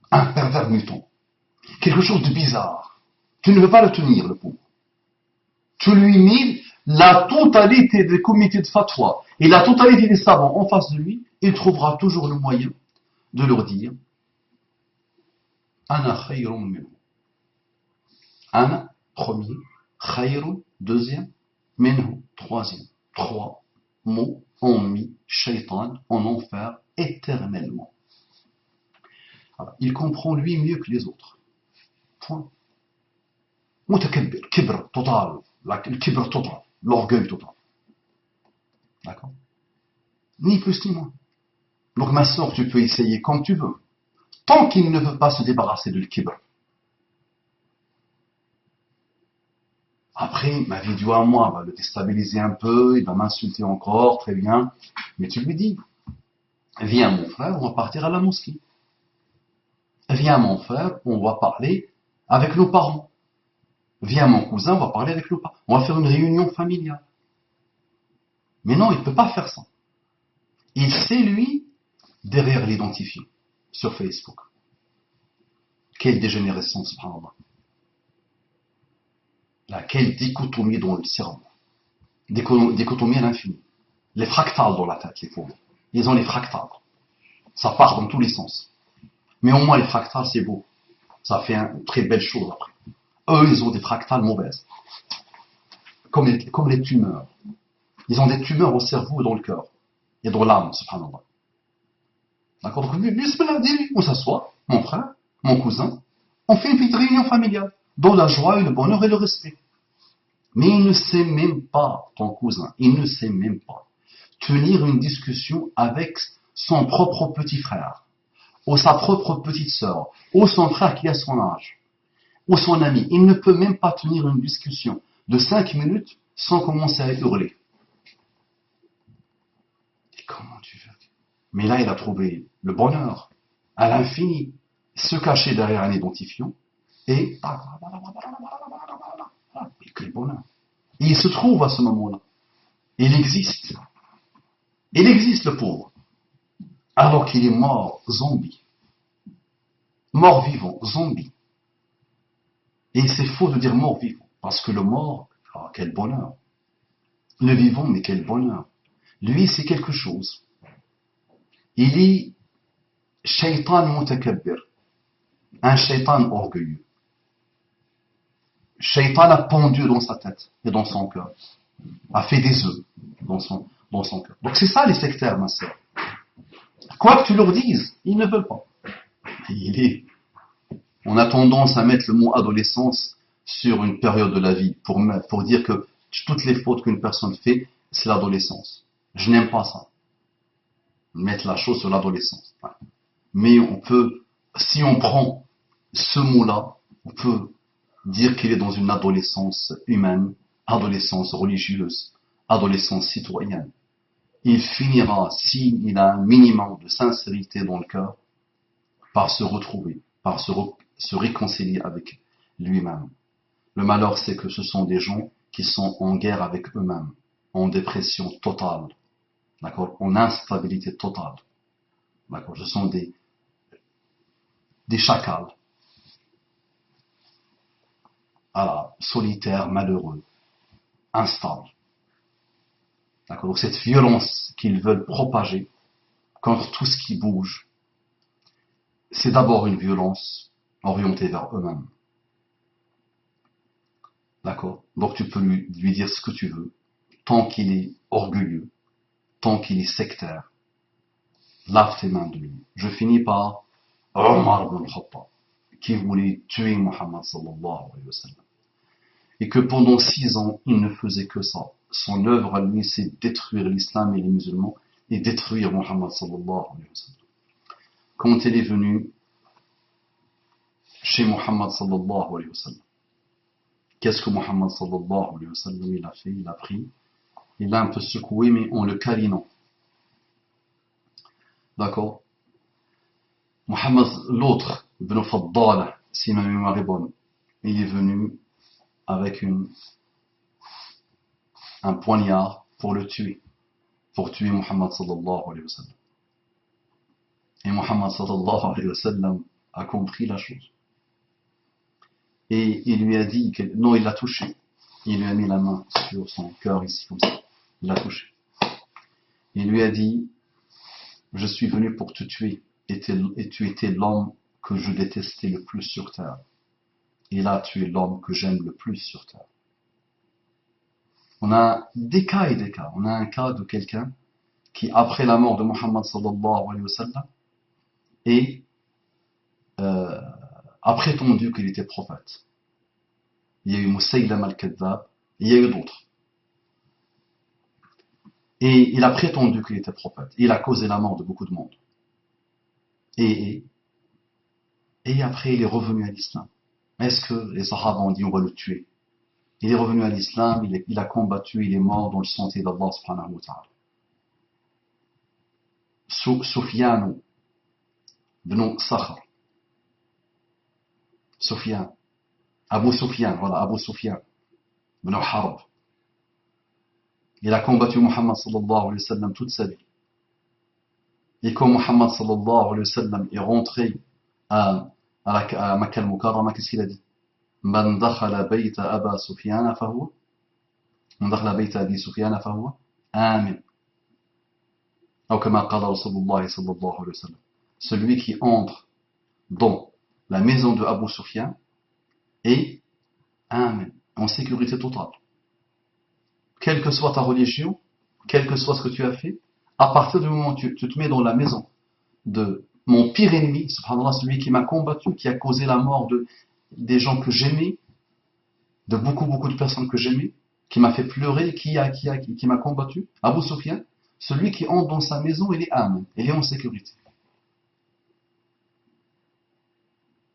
un pervers muton, quelque chose de bizarre. Tu ne veux pas le tenir, le pauvre. Tu lui mets la totalité des comités de fatwa et la totalité des savants en face de lui, il trouvera toujours le moyen de leur dire Ana khayrun minhu. Ana, premier, khayrun, deuxième, minhu, troisième. Trois mots ont mis Shaitan en enfer éternellement. Alors, il comprend lui mieux que les autres. Point. Mutakabbir, kibr total, le kibr total, l'orgueil total. D'accord? Ni plus ni moins. Donc ma soeur, tu peux essayer comme tu veux. Tant qu'il ne veut pas se débarrasser de l'kibr. Après, ma vidéo à moi va le déstabiliser un peu, il va m'insulter encore, très bien. Mais tu lui dis, viens mon frère, on va partir à la mosquée. Viens mon frère, on va parler avec nos parents. Viens mon cousin, on va parler avec nos parents. On va faire une réunion familiale. Mais non, il ne peut pas faire ça. Il sait, lui, derrière l'identifiant sur Facebook. Quelle dégénérescence, subhanallah. Quelle dichotomie dans le cerveau. Dichotomie à l'infini. Les fractales dans la tête, les pauvres. Ils ont les fractales. Ça part dans tous les sens. Mais au moins, les fractales, c'est beau. Ça fait une très belle chose après. Eux, ils ont des fractales mauvaises. Comme les tumeurs. Ils ont des tumeurs au cerveau et dans le cœur. Et dans l'âme, subhanallah. D'accord? Donc, bismillah, dis-lui, on s'assoit, mon frère, mon cousin, on fait une petite réunion familiale, dans la joie et le bonheur et le respect. Mais il ne sait même pas, ton cousin, il ne sait même pas tenir une discussion avec son propre petit frère, ou sa propre petite sœur, ou son frère qui a son âge, ou son ami. Il ne peut même pas tenir une discussion de 5 minutes sans commencer à hurler. Et comment tu veux? Mais là, il a trouvé le bonheur à l'infini, se cacher derrière un identifiant, et quel bonheur. Et il se trouve à ce moment-là. Il existe. Il existe, le pauvre. Alors qu'il est mort, zombie. Mort vivant, zombie. Et c'est faux de dire mort vivant. Parce que le mort, quel bonheur. Le vivant, mais quel bonheur. Lui, c'est quelque chose. Il est shaitan mutakabbir. Un shaitan orgueilleux. Shaitan a pendu dans sa tête et dans son cœur. A fait des œufs dans son cœur. Donc c'est ça les sectaires, ma sœur. Quoi que tu leur dises, ils ne veulent pas. On a tendance à mettre le mot adolescence sur une période de la vie pour dire que toutes les fautes qu'une personne fait, c'est l'adolescence. Je n'aime pas ça. Mettre la chose sur l'adolescence. Mais on peut, si on prend ce mot-là, on peut dire qu'il est dans une adolescence humaine, adolescence religieuse, adolescence citoyenne. Il finira, s'il a un minimum de sincérité dans le cœur, par se retrouver, par se réconcilier avec lui-même. Le malheur, c'est que ce sont des gens qui sont en guerre avec eux-mêmes, en dépression totale, d'accord, en instabilité totale, d'accord. Ce sont des chacals, solitaires, malheureux, instables. D'accord. Donc cette violence qu'ils veulent propager contre tout ce qui bouge, c'est d'abord une violence orientée vers eux-mêmes. D'accord. Donc tu peux lui dire ce que tu veux, tant qu'il est orgueilleux, tant qu'il est sectaire, lave tes mains de lui. Je finis par Omar ibn Khattab. qui voulait tuer Muhammad sallallahu alayhi wa sallam. Et que pendant 6 ans, il ne faisait que ça. Son œuvre à lui, c'est détruire l'islam et les musulmans et détruire Muhammad sallallahu alayhi wa sallam. Quand il est venu chez Muhammad sallallahu alayhi wa sallam, qu'est-ce que Muhammad sallallahu alayhi wa sallam il a fait? Il a pris, il l'a un peu secoué, mais en le câlinant. D'accord? Muhammad, l'autre, Ibn Faddala, si ma mémoire est bonne, il est venu avec un poignard pour le tuer, pour tuer Muhammad sallallahu alayhi wa sallam. Et Muhammad sallallahu alayhi wa sallam a compris la chose. Et il lui a dit, non, il l'a touché. Il lui a mis la main sur son cœur ici, comme ça. Il l'a touché. Il lui a dit, je suis venu pour te tuer, et tu étais l'homme que je détestais le plus sur terre. Et là, tu es l'homme que j'aime le plus sur terre. On a des cas et des cas. On a un cas de quelqu'un qui, après la mort de Muhammad sallallahu alayhi wa sallam, a prétendu qu'il était prophète. Il y a eu Musaylama al-Kadhdhab, il y a eu d'autres. Et il a prétendu qu'il était prophète. Il a causé la mort de beaucoup de monde. Et après, il est revenu à l'islam. Est-ce que les Sahaba ont dit on va le tuer? Il est revenu à l'islam, il a combattu, il est mort dans le sentier d'Allah subhanahu wa ta'ala. Sufyan ibn Sakhr. Sufyan. Abu Sufyan, voilà, Abu Sufyan ibn Harb. Il a combattu Muhammad sallallahu alayhi wa sallam toute sa vie. Et quand Muhammad sallallahu alayhi wa sallam est rentré à Makkah al-Mukarrama, qu'est-ce qu'il a dit? Man dakhala bayta Aba Sufyan fahuwa, man dakhala bayta Abi Sufyan fahuwa amin. Ou comme a dit Rasulullah sallallahu alayhi wa sallam. Celui qui entre dans la maison de Abu Sufyan est amin, en sécurité totale. Quelle que soit ta religion, quel que soit ce que tu as fait, à partir du moment où tu te mets dans la maison de mon pire ennemi, subhanallah, celui qui m'a combattu, qui a causé la mort des gens que j'aimais, de beaucoup de personnes que j'aimais, qui m'a fait pleurer, qui m'a combattu, Abu Sufyan, celui qui entre dans sa maison, il est amin, il est en sécurité.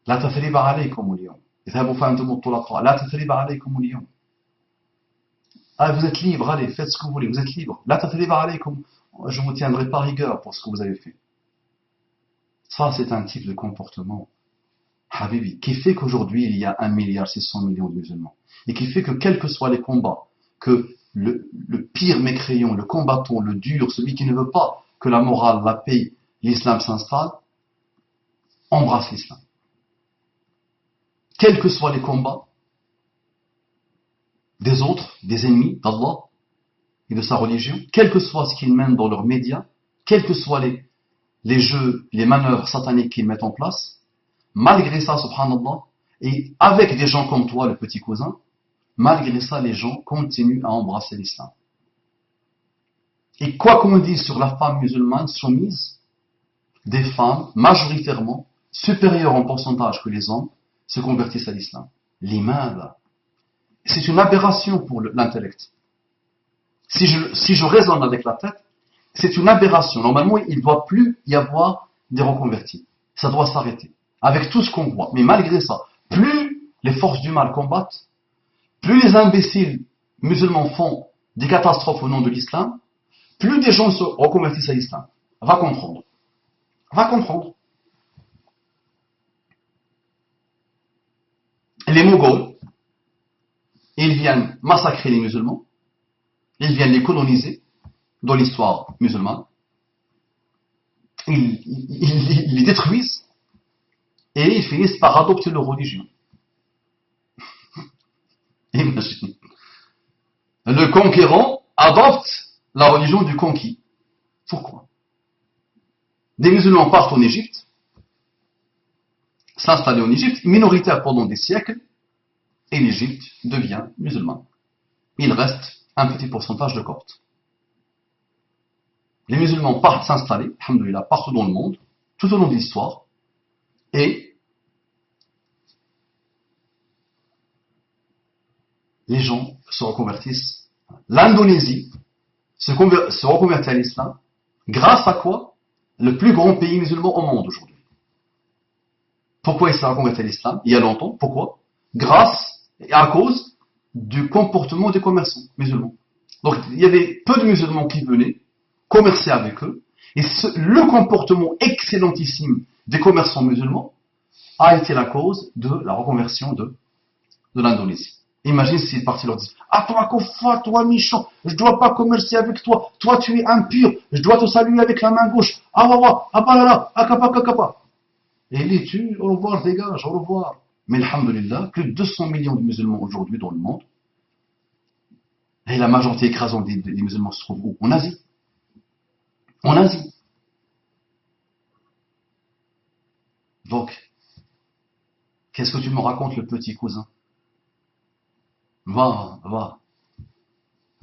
La tathriba alaykum al-yawm. Idhabu fa'antum at-tulaqa. La tathriba alaykum al-yawm. Ah, vous êtes libre, allez, faites ce que vous voulez, vous êtes libre. La tathriba alaykum. Je ne vous tiendrai pas rigueur pour ce que vous avez fait. Ça, c'est un type de comportement, Habibi, qui fait qu'aujourd'hui, il y a 1,6 milliard de musulmans. Et qui fait que, quels que soient les combats, que le pire mécréant, le combattant, le dur, celui qui ne veut pas que la morale, la paix, l'islam s'installe, embrasse l'islam. Quels que soient les combats des autres, des ennemis d'Allah et de sa religion, quel que soit ce qu'ils mènent dans leurs médias, quels que soient les jeux, les manœuvres sataniques qu'ils mettent en place, malgré ça, subhanallah, et avec des gens comme toi, le petit cousin, malgré ça, les gens continuent à embrasser l'islam. Et quoi qu'on dise sur la femme musulmane soumise, des femmes, majoritairement, supérieures en pourcentage que les hommes, se convertissent à l'islam. L'imam, c'est une aberration pour l'intellect. Si je raisonne avec la tête, c'est une aberration. Normalement, il ne doit plus y avoir des reconvertis. Ça doit s'arrêter. Avec tout ce qu'on voit. Mais malgré ça, plus les forces du mal combattent, plus les imbéciles musulmans font des catastrophes au nom de l'islam, plus des gens se reconvertissent à l'islam. Va comprendre. Va comprendre. Les Mongols, ils viennent massacrer les musulmans, ils viennent les coloniser dans l'histoire musulmane, ils les détruisent et ils finissent par adopter leur religion. Imagine. Le conquérant adopte la religion du conquis. Pourquoi? Des musulmans partent en Égypte, s'installer en Égypte, minoritaire pendant des siècles, et l'Égypte devient musulmane. Il reste un petit pourcentage de Coptes. Les musulmans partent s'installer, alhamdoulilah, partout dans le monde, tout au long de l'histoire, et les gens se reconvertissent. L'Indonésie se reconvertit à l'islam grâce à quoi? Le plus grand pays musulman au monde aujourd'hui. Pourquoi il s'est reconverti à l'islam il y a longtemps? Pourquoi? Grâce et à cause du comportement des commerçants musulmans. Donc il y avait peu de musulmans qui venaient commercer avec eux, et le comportement excellentissime des commerçants musulmans a été la cause de la reconversion de l'Indonésie. Imagine s'ils partaient leur disent: ah toi Kofa, toi méchant, je ne dois pas commercer avec toi, toi tu es impur, je dois te saluer avec la main gauche, ah wawa, ah balala, ah kapa kapa. Et les tue, au revoir, dégage, au revoir. Mais alhamdulillah, plus de 200 millions de musulmans aujourd'hui dans le monde, et la majorité écrasante des musulmans se trouve où? En Asie. En Asie. Donc, qu'est-ce que tu me racontes, le petit cousin? Va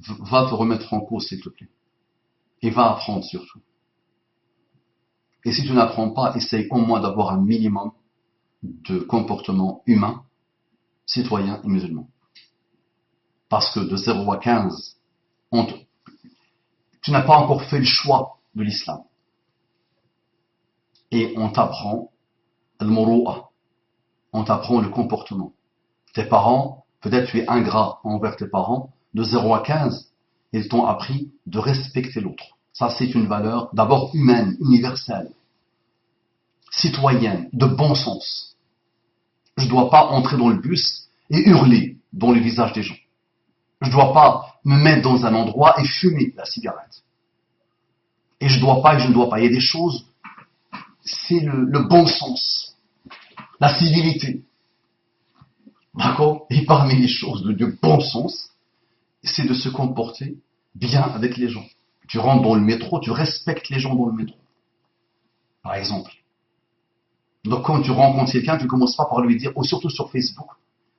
te remettre en cause, s'il te plaît. Et va apprendre surtout. Et si tu n'apprends pas, essaye au moins d'avoir un minimum de comportement humain, citoyen et musulman. Parce que de 0 à 15, tu n'as pas encore fait le choix de l'islam. Et on t'apprend al-muru'a, on t'apprend le comportement. Tes parents, peut-être tu es ingrat envers tes parents, de 0 à 15, ils t'ont appris de respecter l'autre. Ça, c'est une valeur d'abord humaine, universelle, citoyenne, de bon sens. Je ne dois pas entrer dans le bus et hurler dans le visage des gens. Je ne dois pas me mettre dans un endroit et fumer la cigarette. Et je ne dois pas. Il y a des choses, c'est le bon sens, la civilité. D'accord? Et parmi les choses de bon sens, c'est de se comporter bien avec les gens. Tu rentres dans le métro, tu respectes les gens dans le métro. Par exemple. Donc quand tu rencontres quelqu'un, tu ne commences pas par lui dire, ou surtout sur Facebook,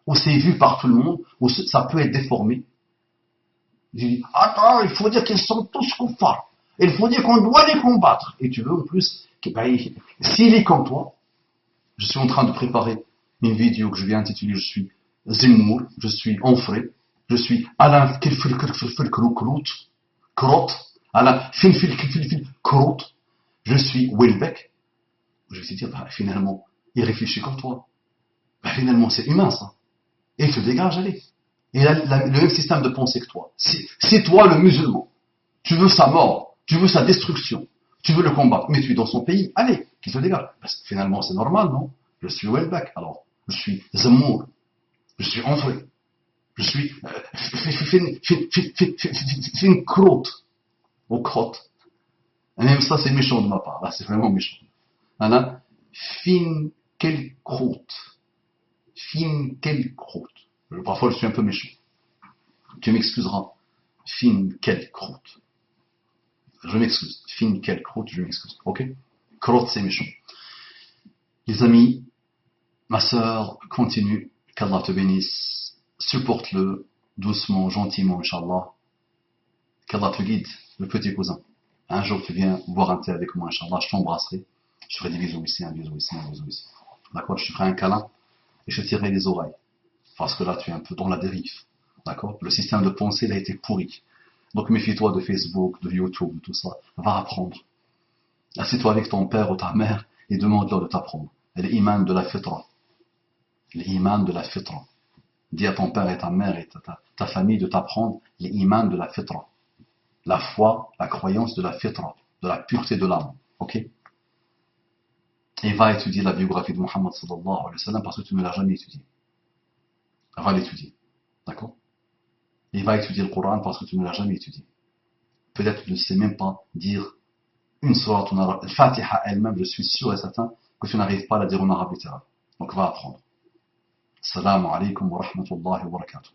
où c'est vu par tout le monde, où ça peut être déformé. Tu dis: attends, il faut dire qu'ils sont tous koufars. Il faut dire qu'on doit les combattre. Et tu veux en plus, s'il est comme toi, je suis en train de préparer une vidéo que je vais intituler: je suis Zemmour, je suis Onfray, je suis Alain Krot, Alain Krot, je suis Welbeck. Je vais te dire, finalement, il réfléchit comme toi. Finalement, c'est humain ça. Et il te dégage, allez. Et le même système de pensée que toi. C'est toi le musulman. Tu veux sa mort, tu veux sa destruction, tu veux le combattre, mais tu es dans son pays, allez, qu'il te dégage. Parce que finalement, c'est normal, non? Je suis Welbeck, alors. Je suis Zemmour, je suis Onfray, je suis Finkrot, ou crotte. Et même ça, c'est méchant de ma part. Là, c'est vraiment méchant. Là, Finkelkraut. Finkelkraut. Parfois, je suis un peu méchant. Tu m'excuseras. Finkelkraut. Je m'excuse. Finkelkraut, je m'excuse. Ok? Kraut, c'est méchant. Les amis, ma sœur, continue. Qu'Allah te bénisse. Supporte-le doucement, gentiment, Inch'Allah. Qu'Allah te guide, le petit cousin. Un jour, tu viens boire un thé avec moi, Inch'Allah. Je t'embrasserai. Je ferai des bisous ici, un bisou ici, un bisou ici. D'accord? Je te ferai un câlin et je te tirerai les oreilles. Parce que là, tu es un peu dans la dérive. D'accord? Le système de pensée, il a été pourri. Donc, méfie-toi de Facebook, de YouTube, de tout ça. Va apprendre. Assieds-toi avec ton père ou ta mère et demande-leur de t'apprendre. L'iman de la fitra. L'iman de la fitra. Dis à ton père et ta mère et ta famille de t'apprendre l'iman de la fitra. La foi, la croyance de la fitra, de la pureté de l'âme. Ok? Et va étudier la biographie de Muhammad sallallahu alayhi wa sallam parce que tu ne l'as jamais étudiée. Va l'étudier. D'accord? Et va étudier le Coran parce que tu ne l'as jamais étudié. Peut-être tu ne sais même pas dire une sourate en arabe. Al-Fatiha elle-même, je suis sûr et certain que tu n'arrives pas à la dire en arabe littéral. Donc va apprendre. Assalamu alaikum wa rahmatullahi wa barakatuh.